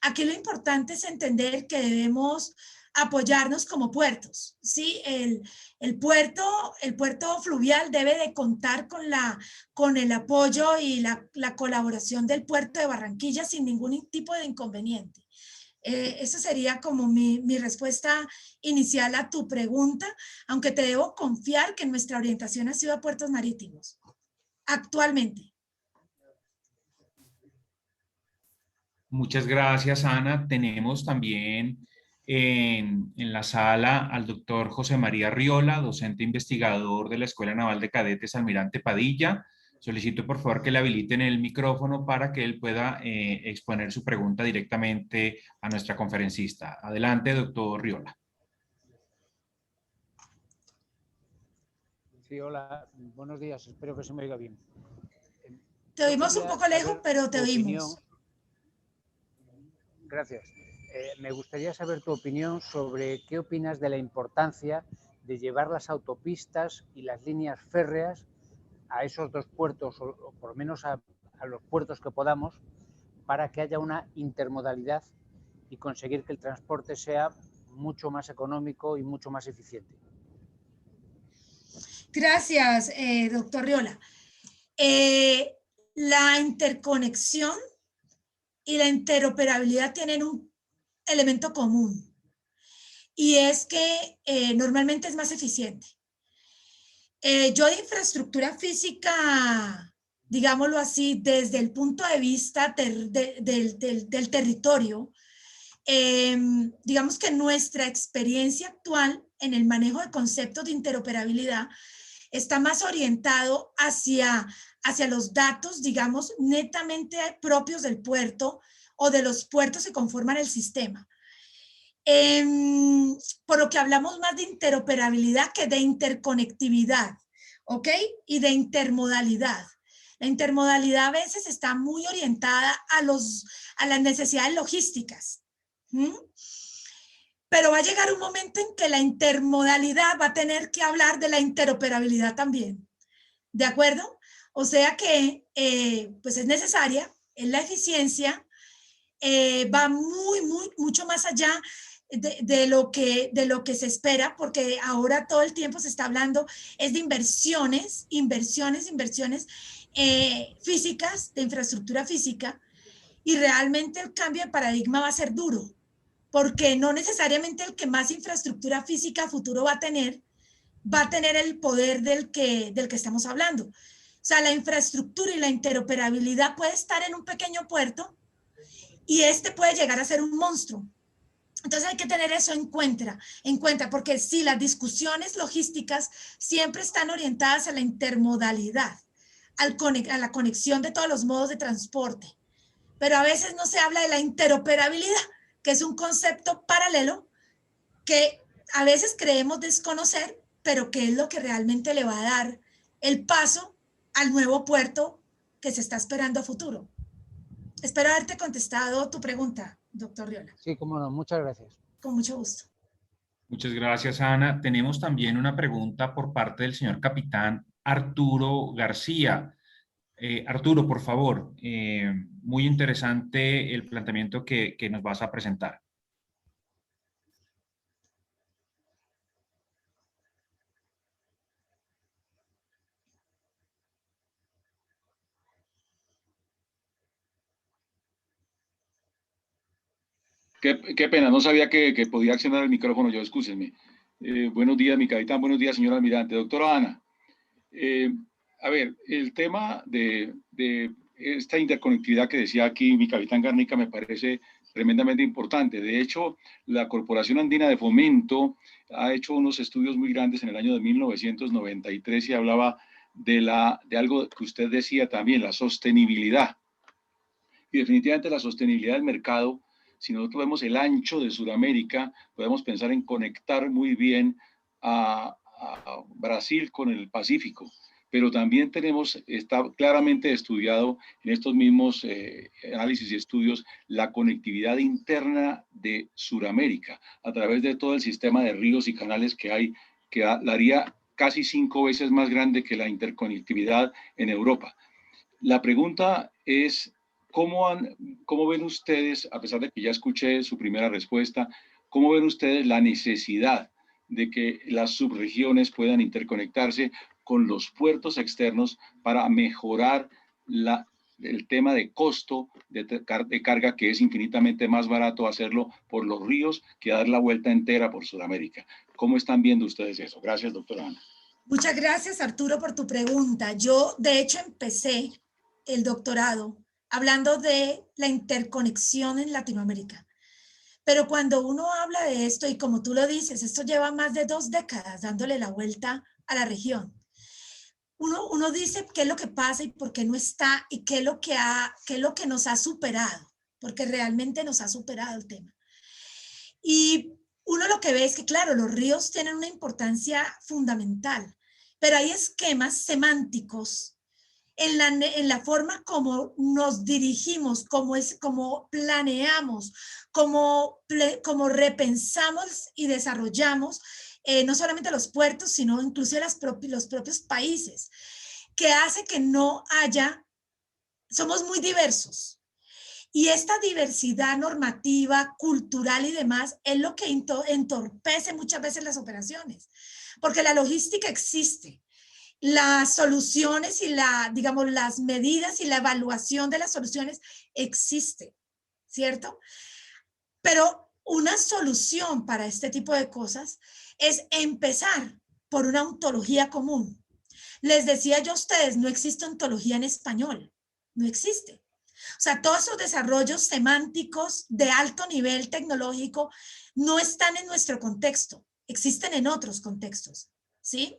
Aquí lo importante es entender que debemos apoyarnos como puertos, ¿sí? El puerto fluvial debe de contar con el apoyo y la colaboración del puerto de Barranquilla sin ningún tipo de inconveniente. Esa sería como mi respuesta inicial a tu pregunta, aunque te debo confiar que nuestra orientación ha sido a puertos marítimos, actualmente. Muchas gracias, Ana. Tenemos también en la sala al doctor José María Riola, docente investigador de la Escuela Naval de Cadetes Almirante Padilla. Solicito por favor que le habiliten el micrófono para que él pueda exponer su pregunta directamente a nuestra conferencista. Adelante, doctor Riola. Sí, hola, buenos días, espero que se me oiga bien. Te oímos un poco lejos, pero te oímos. Gracias. Me gustaría saber tu opinión sobre qué opinas de la importancia de llevar las autopistas y las líneas férreas a esos dos puertos, o por lo menos a los puertos que podamos, para que haya una intermodalidad y conseguir que el transporte sea mucho más económico y mucho más eficiente. Gracias, doctor Riola. La interconexión y la interoperabilidad tienen un elemento común, y es que normalmente es más eficiente. Yo de infraestructura física, digámoslo así, desde el punto de vista del territorio, digamos que nuestra experiencia actual en el manejo de conceptos de interoperabilidad está más orientado hacia los datos, digamos, netamente propios del puerto o de los puertos que conforman el sistema. Por lo que hablamos más de interoperabilidad que de interconectividad, ¿ok? Y de intermodalidad. La intermodalidad a veces está muy orientada a las necesidades logísticas. Pero va a llegar un momento en que la intermodalidad va a tener que hablar de la interoperabilidad también. ¿De acuerdo? O sea que pues es necesaria, es la eficiencia, va mucho más allá de lo que se espera, porque ahora todo el tiempo se está hablando es de inversiones físicas, de infraestructura física, y realmente el cambio de paradigma va a ser duro, porque no necesariamente el que más infraestructura física a futuro va a tener el poder del que estamos hablando. O sea, la infraestructura y la interoperabilidad puede estar en un pequeño puerto y este puede llegar a ser un monstruo. Entonces hay que tener eso en cuenta, porque sí, las discusiones logísticas siempre están orientadas a la intermodalidad, a la conexión de todos los modos de transporte, pero a veces no se habla de la interoperabilidad, que es un concepto paralelo que a veces creemos desconocer, pero que es lo que realmente le va a dar el paso al nuevo puerto que se está esperando a futuro. Espero haberte contestado tu pregunta, doctor Riola. Sí, cómo no, muchas gracias. Con mucho gusto. Muchas gracias, Ana. Tenemos también una pregunta por parte del señor capitán Arturo García. Arturo, por favor, muy interesante el planteamiento que nos vas a presentar. Qué pena, no sabía que podía accionar el micrófono yo, excúsenme. Buenos días, mi capitán, buenos días, señor almirante. Doctora Ana, a ver, el tema de esta interconectividad que decía aquí mi capitán Garnica me parece tremendamente importante. De hecho, la Corporación Andina de Fomento ha hecho unos estudios muy grandes en el año de 1993 y hablaba de algo que usted decía también, la sostenibilidad. Y definitivamente la sostenibilidad del mercado, si nosotros vemos el ancho de Sudamérica, podemos pensar en conectar muy bien a Brasil con el Pacífico, pero también está claramente estudiado en estos mismos análisis y estudios la conectividad interna de Sudamérica a través de todo el sistema de ríos y canales que hay, que la haría casi 5 veces más grande que la interconectividad en Europa. La pregunta es, ¿cómo ven ustedes, a pesar de que ya escuché su primera respuesta, cómo ven ustedes la necesidad de que las subregiones puedan interconectarse con los puertos externos para mejorar el tema de costo de carga, que es infinitamente más barato hacerlo por los ríos que dar la vuelta entera por Sudamérica? ¿Cómo están viendo ustedes eso? Gracias, doctora Ana. Muchas gracias, Arturo, por tu pregunta. Yo, de hecho, empecé el doctorado hablando de la interconexión en Latinoamérica. Pero cuando uno habla de esto, y como tú lo dices, esto lleva más de 2 décadas dándole la vuelta a la región. Uno dice qué es lo que pasa y por qué no está, y qué es lo que nos ha superado, porque realmente nos ha superado el tema. Y uno lo que ve es que, claro, los ríos tienen una importancia fundamental, pero hay esquemas semánticos en la forma como nos dirigimos, como planeamos, como repensamos y desarrollamos no solamente los puertos, sino incluso los propios países, que hace que no haya, somos muy diversos. Y esta diversidad normativa, cultural y demás es lo que entorpece muchas veces las operaciones, porque la logística existe. Las soluciones y las medidas y la evaluación de las soluciones existe, ¿cierto? Pero una solución para este tipo de cosas es empezar por una ontología común. Les decía yo a ustedes, no existe ontología en español, no existe. O sea, todos esos desarrollos semánticos de alto nivel tecnológico no están en nuestro contexto, existen en otros contextos, ¿sí?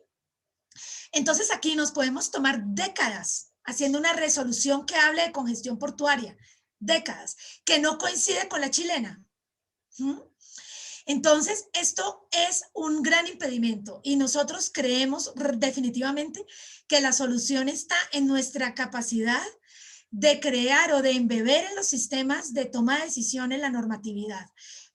Entonces aquí nos podemos tomar décadas haciendo una resolución que hable de congestión portuaria, décadas, que no coincide con la chilena. Entonces, esto es un gran impedimento y nosotros creemos definitivamente que la solución está en nuestra capacidad de crear o de embeber en los sistemas de toma de decisiones la normatividad.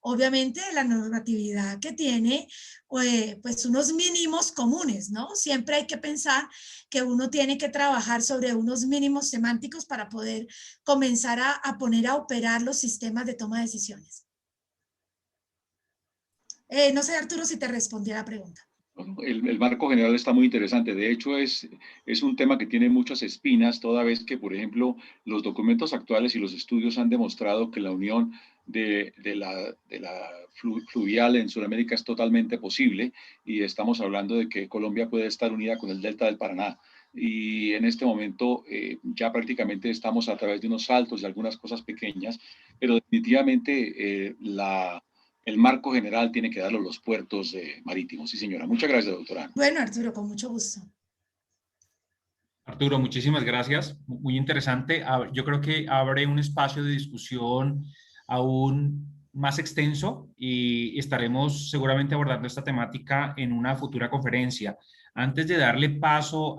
Obviamente la normatividad que tiene pues unos mínimos comunes, ¿no? Siempre hay que pensar que uno tiene que trabajar sobre unos mínimos semánticos para poder comenzar a poner a operar los sistemas de toma de decisiones. No sé, Arturo, si te respondí a la pregunta. El marco general está muy interesante. De hecho, es un tema que tiene muchas espinas, toda vez que, por ejemplo, los documentos actuales y los estudios han demostrado que la unión de la fluvial en Sudamérica es totalmente posible, y estamos hablando de que Colombia puede estar unida con el delta del Paraná. Y en este momento ya prácticamente estamos a través de unos saltos y algunas cosas pequeñas, pero definitivamente el marco general tiene que darlo los puertos marítimos. Sí, señora. Muchas gracias, doctora. Bueno, Arturo, con mucho gusto. Arturo, muchísimas gracias. Muy interesante. Yo creo que abre un espacio de discusión aún más extenso y estaremos seguramente abordando esta temática en una futura conferencia. Antes de darle paso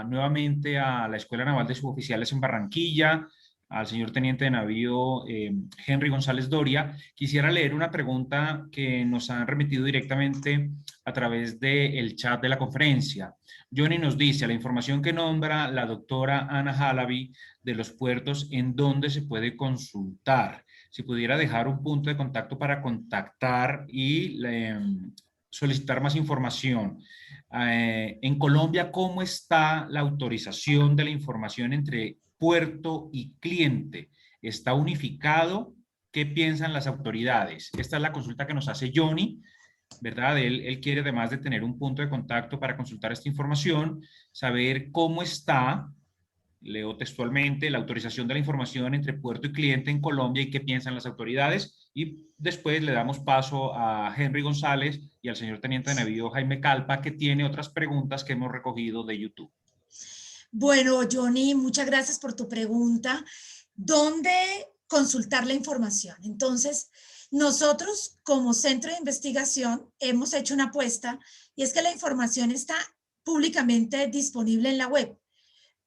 nuevamente a la Escuela Naval de Suboficiales en Barranquilla, al señor teniente de navío Henry González Doria, quisiera leer una pregunta que nos han remitido directamente a través del chat de la conferencia. Johnny nos dice, la información que nombra la doctora Ana Halaby de los puertos, ¿en dónde se puede consultar? Si pudiera dejar un punto de contacto para contactar y solicitar más información. En Colombia, ¿cómo está la autorización de la información entre puerto y cliente? ¿Está unificado? ¿Qué piensan las autoridades? Esta es la consulta que nos hace Johnny, ¿verdad? Él quiere, además de tener un punto de contacto para consultar esta información, saber cómo está leo textualmente, la autorización de la información entre puerto y cliente en Colombia y qué piensan las autoridades, y después le damos paso a Henry González y al señor Teniente de Navío Jaime Calpa, que tiene otras preguntas que hemos recogido de YouTube. Bueno, Johnny, muchas gracias por tu pregunta. ¿Dónde consultar la información? Entonces, nosotros como centro de investigación hemos hecho una apuesta, y es que la información está públicamente disponible en la web,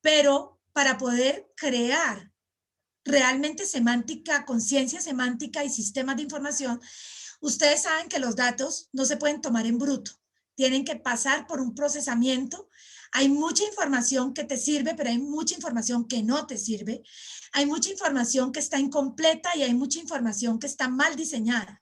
pero para poder crear realmente semántica, conciencia semántica y sistemas de información, ustedes saben que los datos no se pueden tomar en bruto, tienen que pasar por un procesamiento. Hay mucha información que te sirve, pero hay mucha información que no te sirve. Hay mucha información que está incompleta y hay mucha información que está mal diseñada.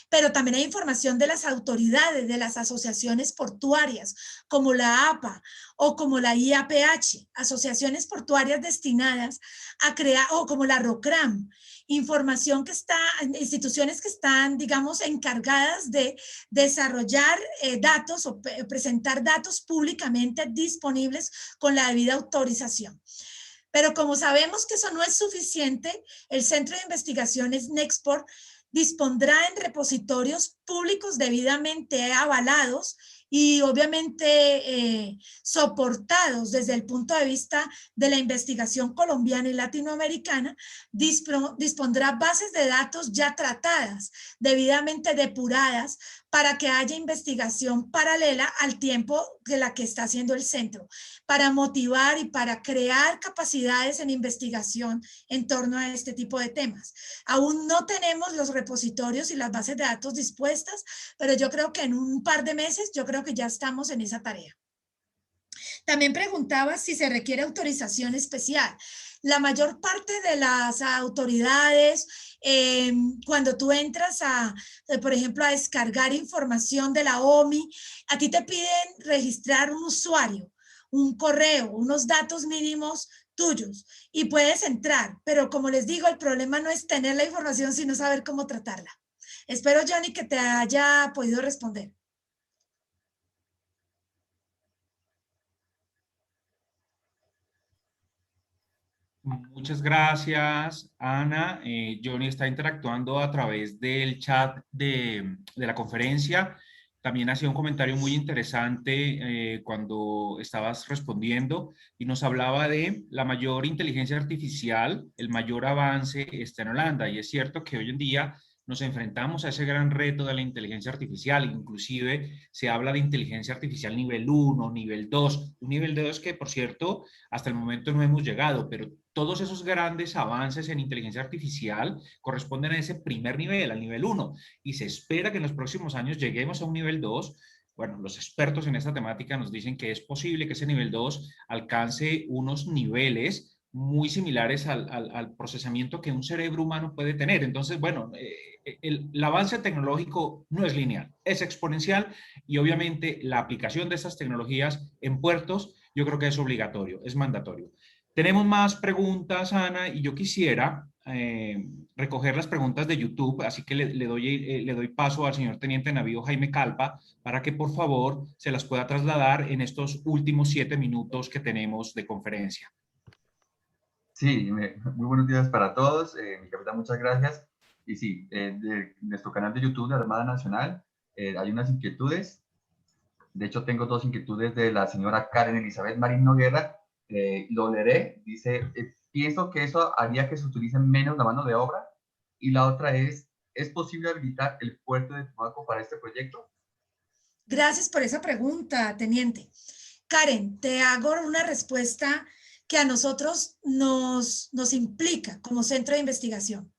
Pero también hay información de las autoridades, de las asociaciones portuarias, como la APA o como la IAPH, asociaciones portuarias destinadas a crear, o como la ROCRAM, información que está, instituciones que están, digamos, encargadas de desarrollar datos o presentar datos públicamente disponibles con la debida autorización. Pero como sabemos que eso no es suficiente, el Centro de Investigaciones Nexport dispondrá en repositorios públicos debidamente avalados y obviamente soportados desde el punto de vista de la investigación colombiana y latinoamericana. Dispondrá bases de datos ya tratadas, debidamente depuradas, para que haya investigación paralela al tiempo de la que está haciendo el centro, para motivar y para crear capacidades en investigación en torno a este tipo de temas. Aún no tenemos los repositorios y las bases de datos dispuestas, pero yo creo que en un par de meses, yo creo que ya estamos en esa tarea. También preguntaba si se requiere autorización especial. La mayor parte de las autoridades, cuando tú entras por ejemplo, a descargar información de la OMI, a ti te piden registrar un usuario, un correo, unos datos mínimos tuyos, y puedes entrar, pero como les digo, el problema no es tener la información, sino saber cómo tratarla. Espero, Johnny, que te haya podido responder. Muchas gracias, Ana. Johnny está interactuando a través del chat de la conferencia. También hacía un comentario muy interesante cuando estabas respondiendo y nos hablaba de la mayor inteligencia artificial, el mayor avance está en Holanda. Y es cierto que hoy en día nos enfrentamos a ese gran reto de la inteligencia artificial. Inclusive se habla de inteligencia artificial nivel 1, nivel 2. Un nivel 2 que, por cierto, hasta el momento no hemos llegado, pero todos esos grandes avances en inteligencia artificial corresponden a ese primer nivel, al nivel 1, y se espera que en los próximos años lleguemos a un nivel 2. Bueno, los expertos en esta temática nos dicen que es posible que ese nivel 2 alcance unos niveles muy similares al procesamiento que un cerebro humano puede tener. Entonces, bueno, el avance tecnológico no es lineal, es exponencial, y obviamente la aplicación de estas tecnologías en puertos yo creo que es obligatorio, es mandatorio. Tenemos más preguntas, Ana, y yo quisiera recoger las preguntas de YouTube, así que le doy paso al señor Teniente Navío Jaime Calpa para que por favor se las pueda trasladar en estos últimos 7 minutos que tenemos de conferencia. Sí, muy buenos días para todos. Mi capitán, muchas gracias. Y sí, de nuestro canal de YouTube de Armada Nacional hay unas inquietudes. De hecho, tengo 2 inquietudes de la señora Karen Elizabeth Marín Noguera. Lo leeré. Dice, pienso que eso haría que se utilice menos la mano de obra. Y la otra ¿es posible habilitar el puerto de Tumaco para este proyecto? Gracias por esa pregunta, teniente. Karen, te hago una respuesta que a nosotros nos implica como centro de investigación.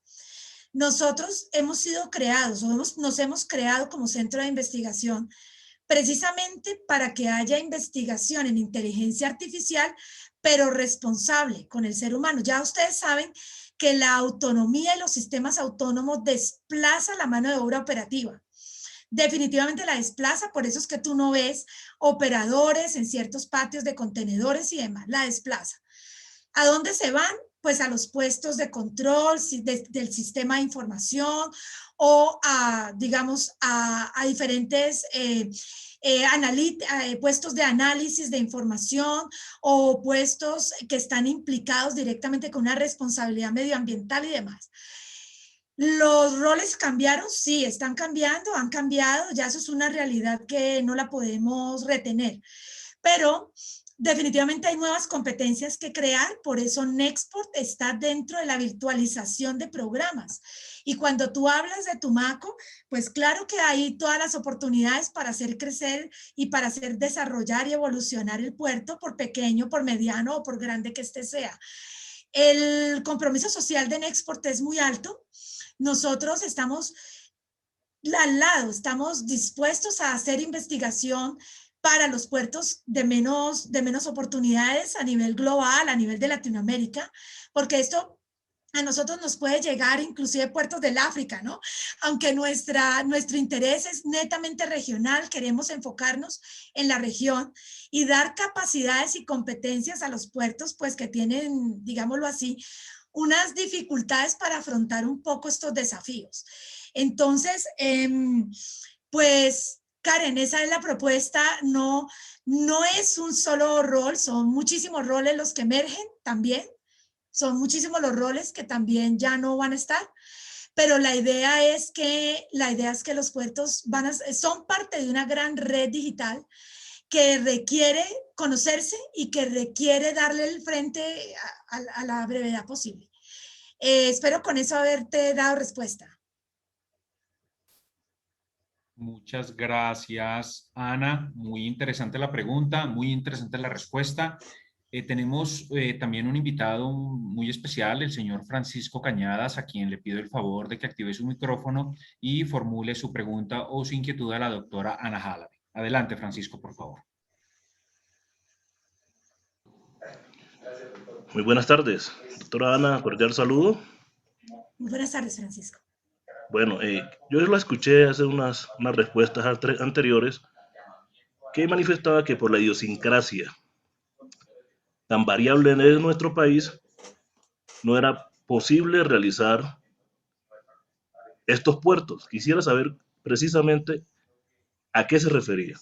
Nosotros hemos sido creados, nos hemos creado como centro de investigación precisamente para que haya investigación en inteligencia artificial, pero responsable con el ser humano. Ya ustedes saben que la autonomía y los sistemas autónomos desplazan la mano de obra operativa. Definitivamente la desplaza, por eso es que tú no ves operadores en ciertos patios de contenedores y demás, la desplaza. ¿A dónde se van? Pues a los puestos de control del sistema de información o digamos, a diferentes puestos de análisis de información o puestos que están implicados directamente con una responsabilidad medioambiental y demás. ¿Los roles cambiaron? Sí, están cambiando, han cambiado, ya eso es una realidad que no la podemos retener. Pero definitivamente hay nuevas competencias que crear, por eso Nexport está dentro de la virtualización de programas. Y cuando tú hablas de Tumaco, pues claro que hay todas las oportunidades para hacer crecer y para hacer desarrollar y evolucionar el puerto, por pequeño, por mediano o por grande que este sea. El compromiso social de Nexport es muy alto. Nosotros estamos al lado, estamos dispuestos a hacer investigación para los puertos de menos oportunidades a nivel global, a nivel de Latinoamérica, porque esto a nosotros nos puede llegar inclusive puertos del África, ¿no? Aunque nuestro interés es netamente regional, queremos enfocarnos en la región y dar capacidades y competencias a los puertos, pues que tienen, digámoslo así, unas dificultades para afrontar un poco estos desafíos. Entonces, pues, Karen, esa es la propuesta, no es un solo rol, son muchísimos roles los que emergen también, son muchísimos los roles que también ya no van a estar, pero la idea es que los puertos son parte de una gran red digital que requiere conocerse y que requiere darle el frente a la brevedad posible. Espero con eso haberte dado respuesta. Muchas gracias, Ana. Muy interesante la pregunta, muy interesante la respuesta. Tenemos también un invitado muy especial, el señor Francisco Cañadas, a quien le pido el favor de que active su micrófono y formule su pregunta o su inquietud a la doctora Ana Jalabi. Adelante, Francisco, por favor. Muy buenas tardes, doctora Ana, cordial saludo. Muy buenas tardes, Francisco. Bueno, yo la escuché hace unas respuestas anteriores que manifestaba que por la idiosincrasia tan variable de nuestro país no era posible realizar estos puertos. Quisiera saber precisamente a qué se refería.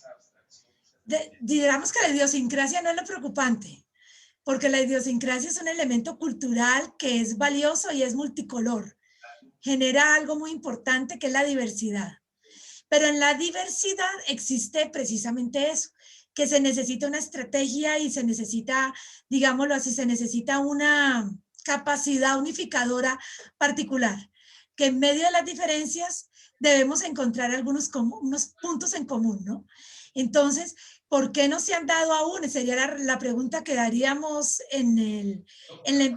Digamos que la idiosincrasia no es lo preocupante, porque la idiosincrasia es un elemento cultural que es valioso y es multicolor. Genera algo muy importante que es la diversidad. Pero en la diversidad existe precisamente eso, que se necesita una estrategia y se necesita, digámoslo así, se necesita una capacidad unificadora particular, que en medio de las diferencias debemos encontrar unos puntos en común, ¿no? Entonces, ¿por qué no se han dado aún? Sería la pregunta que daríamos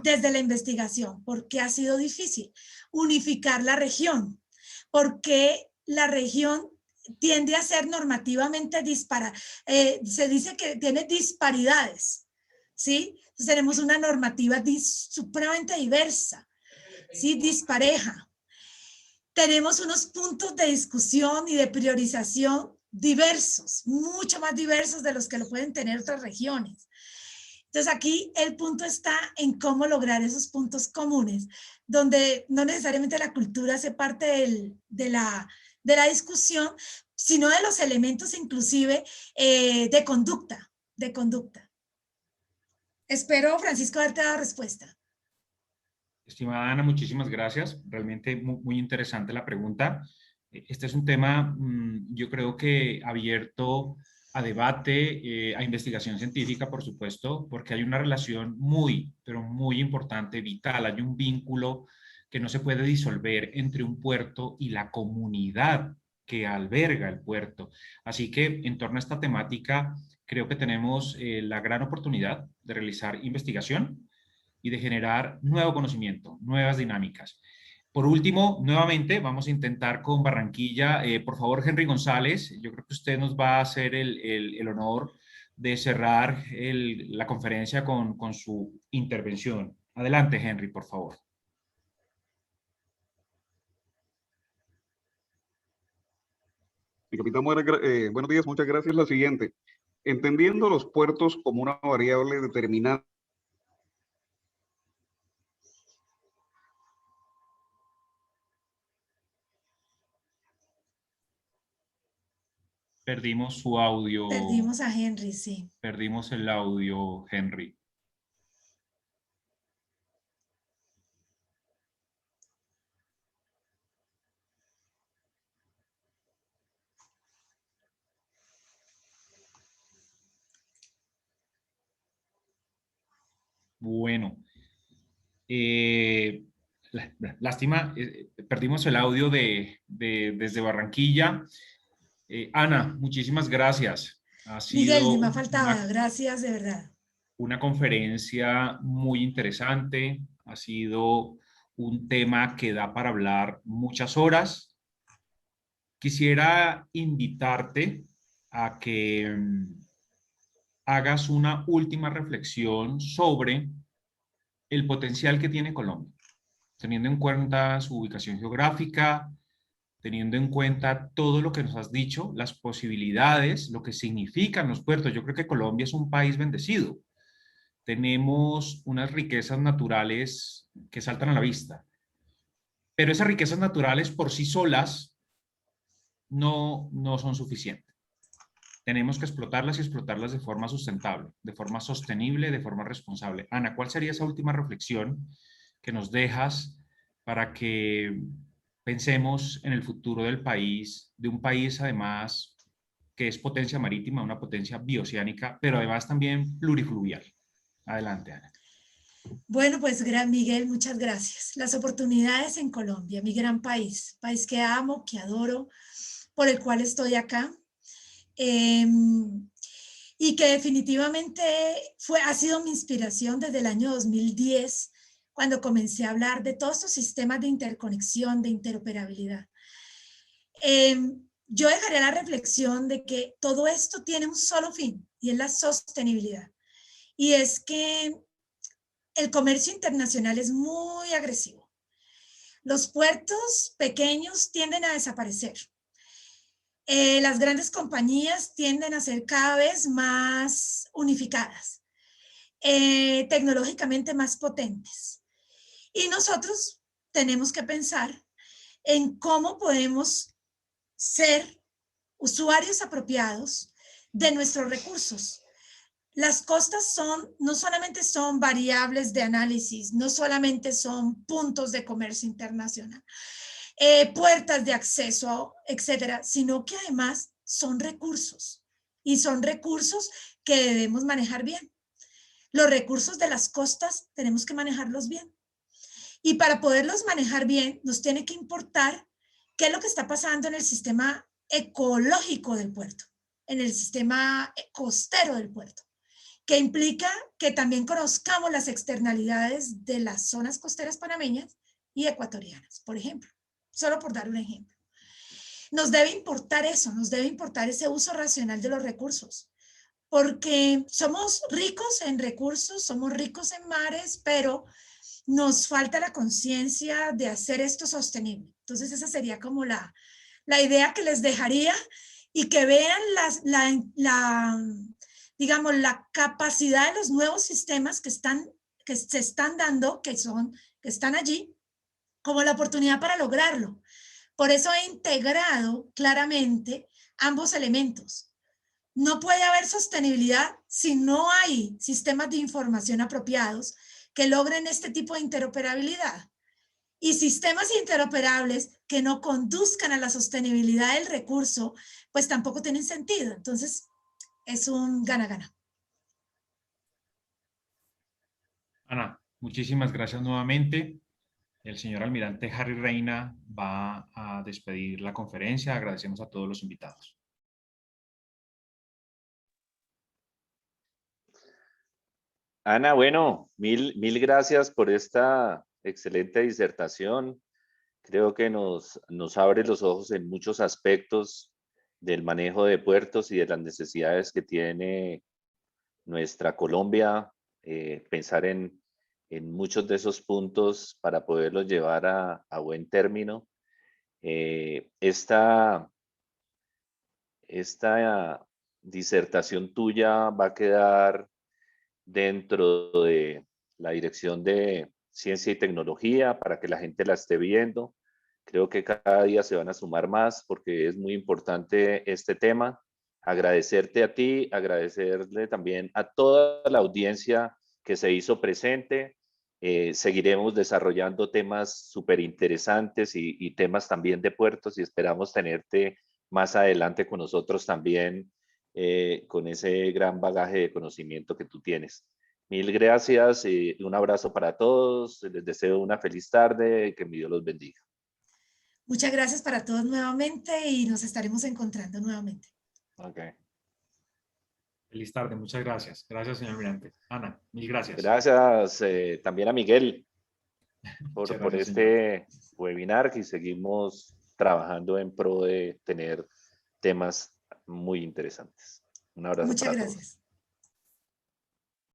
desde la investigación. ¿Por qué ha sido difícil unificar la región? ¿Por qué la región tiende a ser normativamente dispara? Se dice que tiene disparidades, ¿sí? Entonces tenemos una normativa supremamente diversa, ¿sí? Dispareja. Tenemos unos puntos de discusión y de priorización diversos, mucho más diversos de los que lo pueden tener otras regiones. Entonces aquí el punto está en cómo lograr esos puntos comunes, donde no necesariamente la cultura hace parte de la discusión, sino de los elementos inclusive de conducta. Espero, Francisco, haberte dado respuesta. Estimada Ana, muchísimas gracias. Realmente muy interesante la pregunta. Este es un tema, yo creo que abierto a debate, a investigación científica, por supuesto, porque hay una relación muy, pero muy importante, vital. Hay un vínculo que no se puede disolver entre un puerto y la comunidad que alberga el puerto. Así que en torno a esta temática, creo que tenemos la gran oportunidad de realizar investigación y de generar nuevo conocimiento, nuevas dinámicas. Por último, nuevamente vamos a intentar con Barranquilla. Por favor, Henry González, yo creo que usted nos va a hacer el honor de cerrar la conferencia con su intervención. Adelante, Henry, por favor. Mi capitán, buenos días, muchas gracias. La siguiente. Entendiendo los puertos como una variable determinante Perdimos su audio. Perdimos a Henry, sí. Perdimos el audio, Henry. Bueno, lástima, perdimos el audio desde Barranquilla. Ana, muchísimas gracias. Ha Miguel, ni sido me faltaba, gracias de verdad. una conferencia muy interesante. Ha sido un tema que da para hablar muchas horas. Quisiera invitarte a que hagas una última reflexión sobre el potencial que tiene Colombia, teniendo en cuenta su ubicación geográfica, teniendo en cuenta todo lo que nos has dicho, las posibilidades, lo que significan los puertos. Yo creo que Colombia es un país bendecido. Tenemos unas riquezas naturales que saltan a la vista, pero esas riquezas naturales por sí solas no son suficientes. Tenemos que explotarlas y explotarlas de forma sustentable, de forma sostenible, de forma responsable. Ana, ¿cuál sería esa última reflexión que nos dejas para que pensemos en el futuro del país, de un país además que es potencia marítima, una potencia bioceánica, pero además también plurifluvial? Adelante, Ana. Bueno, pues gran Miguel, muchas gracias. Las oportunidades en Colombia, mi gran país, país que amo, que adoro, por el cual estoy acá. Y que definitivamente ha sido mi inspiración desde el año 2010, cuando comencé a hablar de todos estos sistemas de interconexión, de interoperabilidad. Yo dejaré la reflexión de que todo esto tiene un solo fin, y es la sostenibilidad. Y es que el comercio internacional es muy agresivo. Los puertos pequeños tienden a desaparecer. Las grandes compañías tienden a ser cada vez más unificadas, tecnológicamente más potentes. Y nosotros tenemos que pensar en cómo podemos ser usuarios apropiados de nuestros recursos. Las costas no solamente son variables de análisis, no solamente son puntos de comercio internacional, puertas de acceso, etcétera, sino que además son recursos, y son recursos que debemos manejar bien. Los recursos de las costas tenemos que manejarlos bien. Y para poderlos manejar bien, nos tiene que importar qué es lo que está pasando en el sistema ecológico del puerto, en el sistema costero del puerto, que implica que también conozcamos las externalidades de las zonas costeras panameñas y ecuatorianas, por ejemplo, solo por dar un ejemplo. Nos debe importar eso, nos debe importar ese uso racional de los recursos, porque somos ricos en recursos, somos ricos en mares, pero nos falta la conciencia de hacer esto sostenible. Entonces esa sería como la idea que les dejaría, y que vean digamos, la capacidad de los nuevos sistemas que se están dando, que están allí, como la oportunidad para lograrlo. Por eso he integrado claramente ambos elementos. No puede haber sostenibilidad si no hay sistemas de información apropiados que logren este tipo de interoperabilidad. Y sistemas interoperables que no conduzcan a la sostenibilidad del recurso, pues tampoco tienen sentido. Entonces, es un gana-gana. Ana, muchísimas gracias nuevamente. El señor almirante Harry Reina va a despedir la conferencia. Agradecemos a todos los invitados. Ana, bueno, mil gracias por esta excelente disertación. Creo que nos abre los ojos en muchos aspectos del manejo de puertos y de las necesidades que tiene nuestra Colombia, pensar en muchos de esos puntos para poderlos llevar a buen término. Esta disertación tuya va a quedar dentro de la Dirección de Ciencia y Tecnología para que la gente la esté viendo. Creo que cada día se van a sumar más porque es muy importante este tema. agradecerte a ti, agradecerle también a toda la audiencia que se hizo presente. Seguiremos desarrollando temas súper interesantes y temas también de puertos y esperamos tenerte más adelante con nosotros también con ese gran bagaje de conocimiento que tú tienes. Mil gracias y un abrazo para todos. Les deseo una feliz tarde, que mi Dios los bendiga. Muchas gracias para todos nuevamente y nos estaremos encontrando nuevamente. Okay. Feliz tarde, muchas gracias. Gracias, señor almirante. Ana, mil gracias. Gracias también a Miguel por gracias, este webinar y seguimos trabajando en pro de tener temas muy interesantes. Un abrazo Muchas para todos. gracias.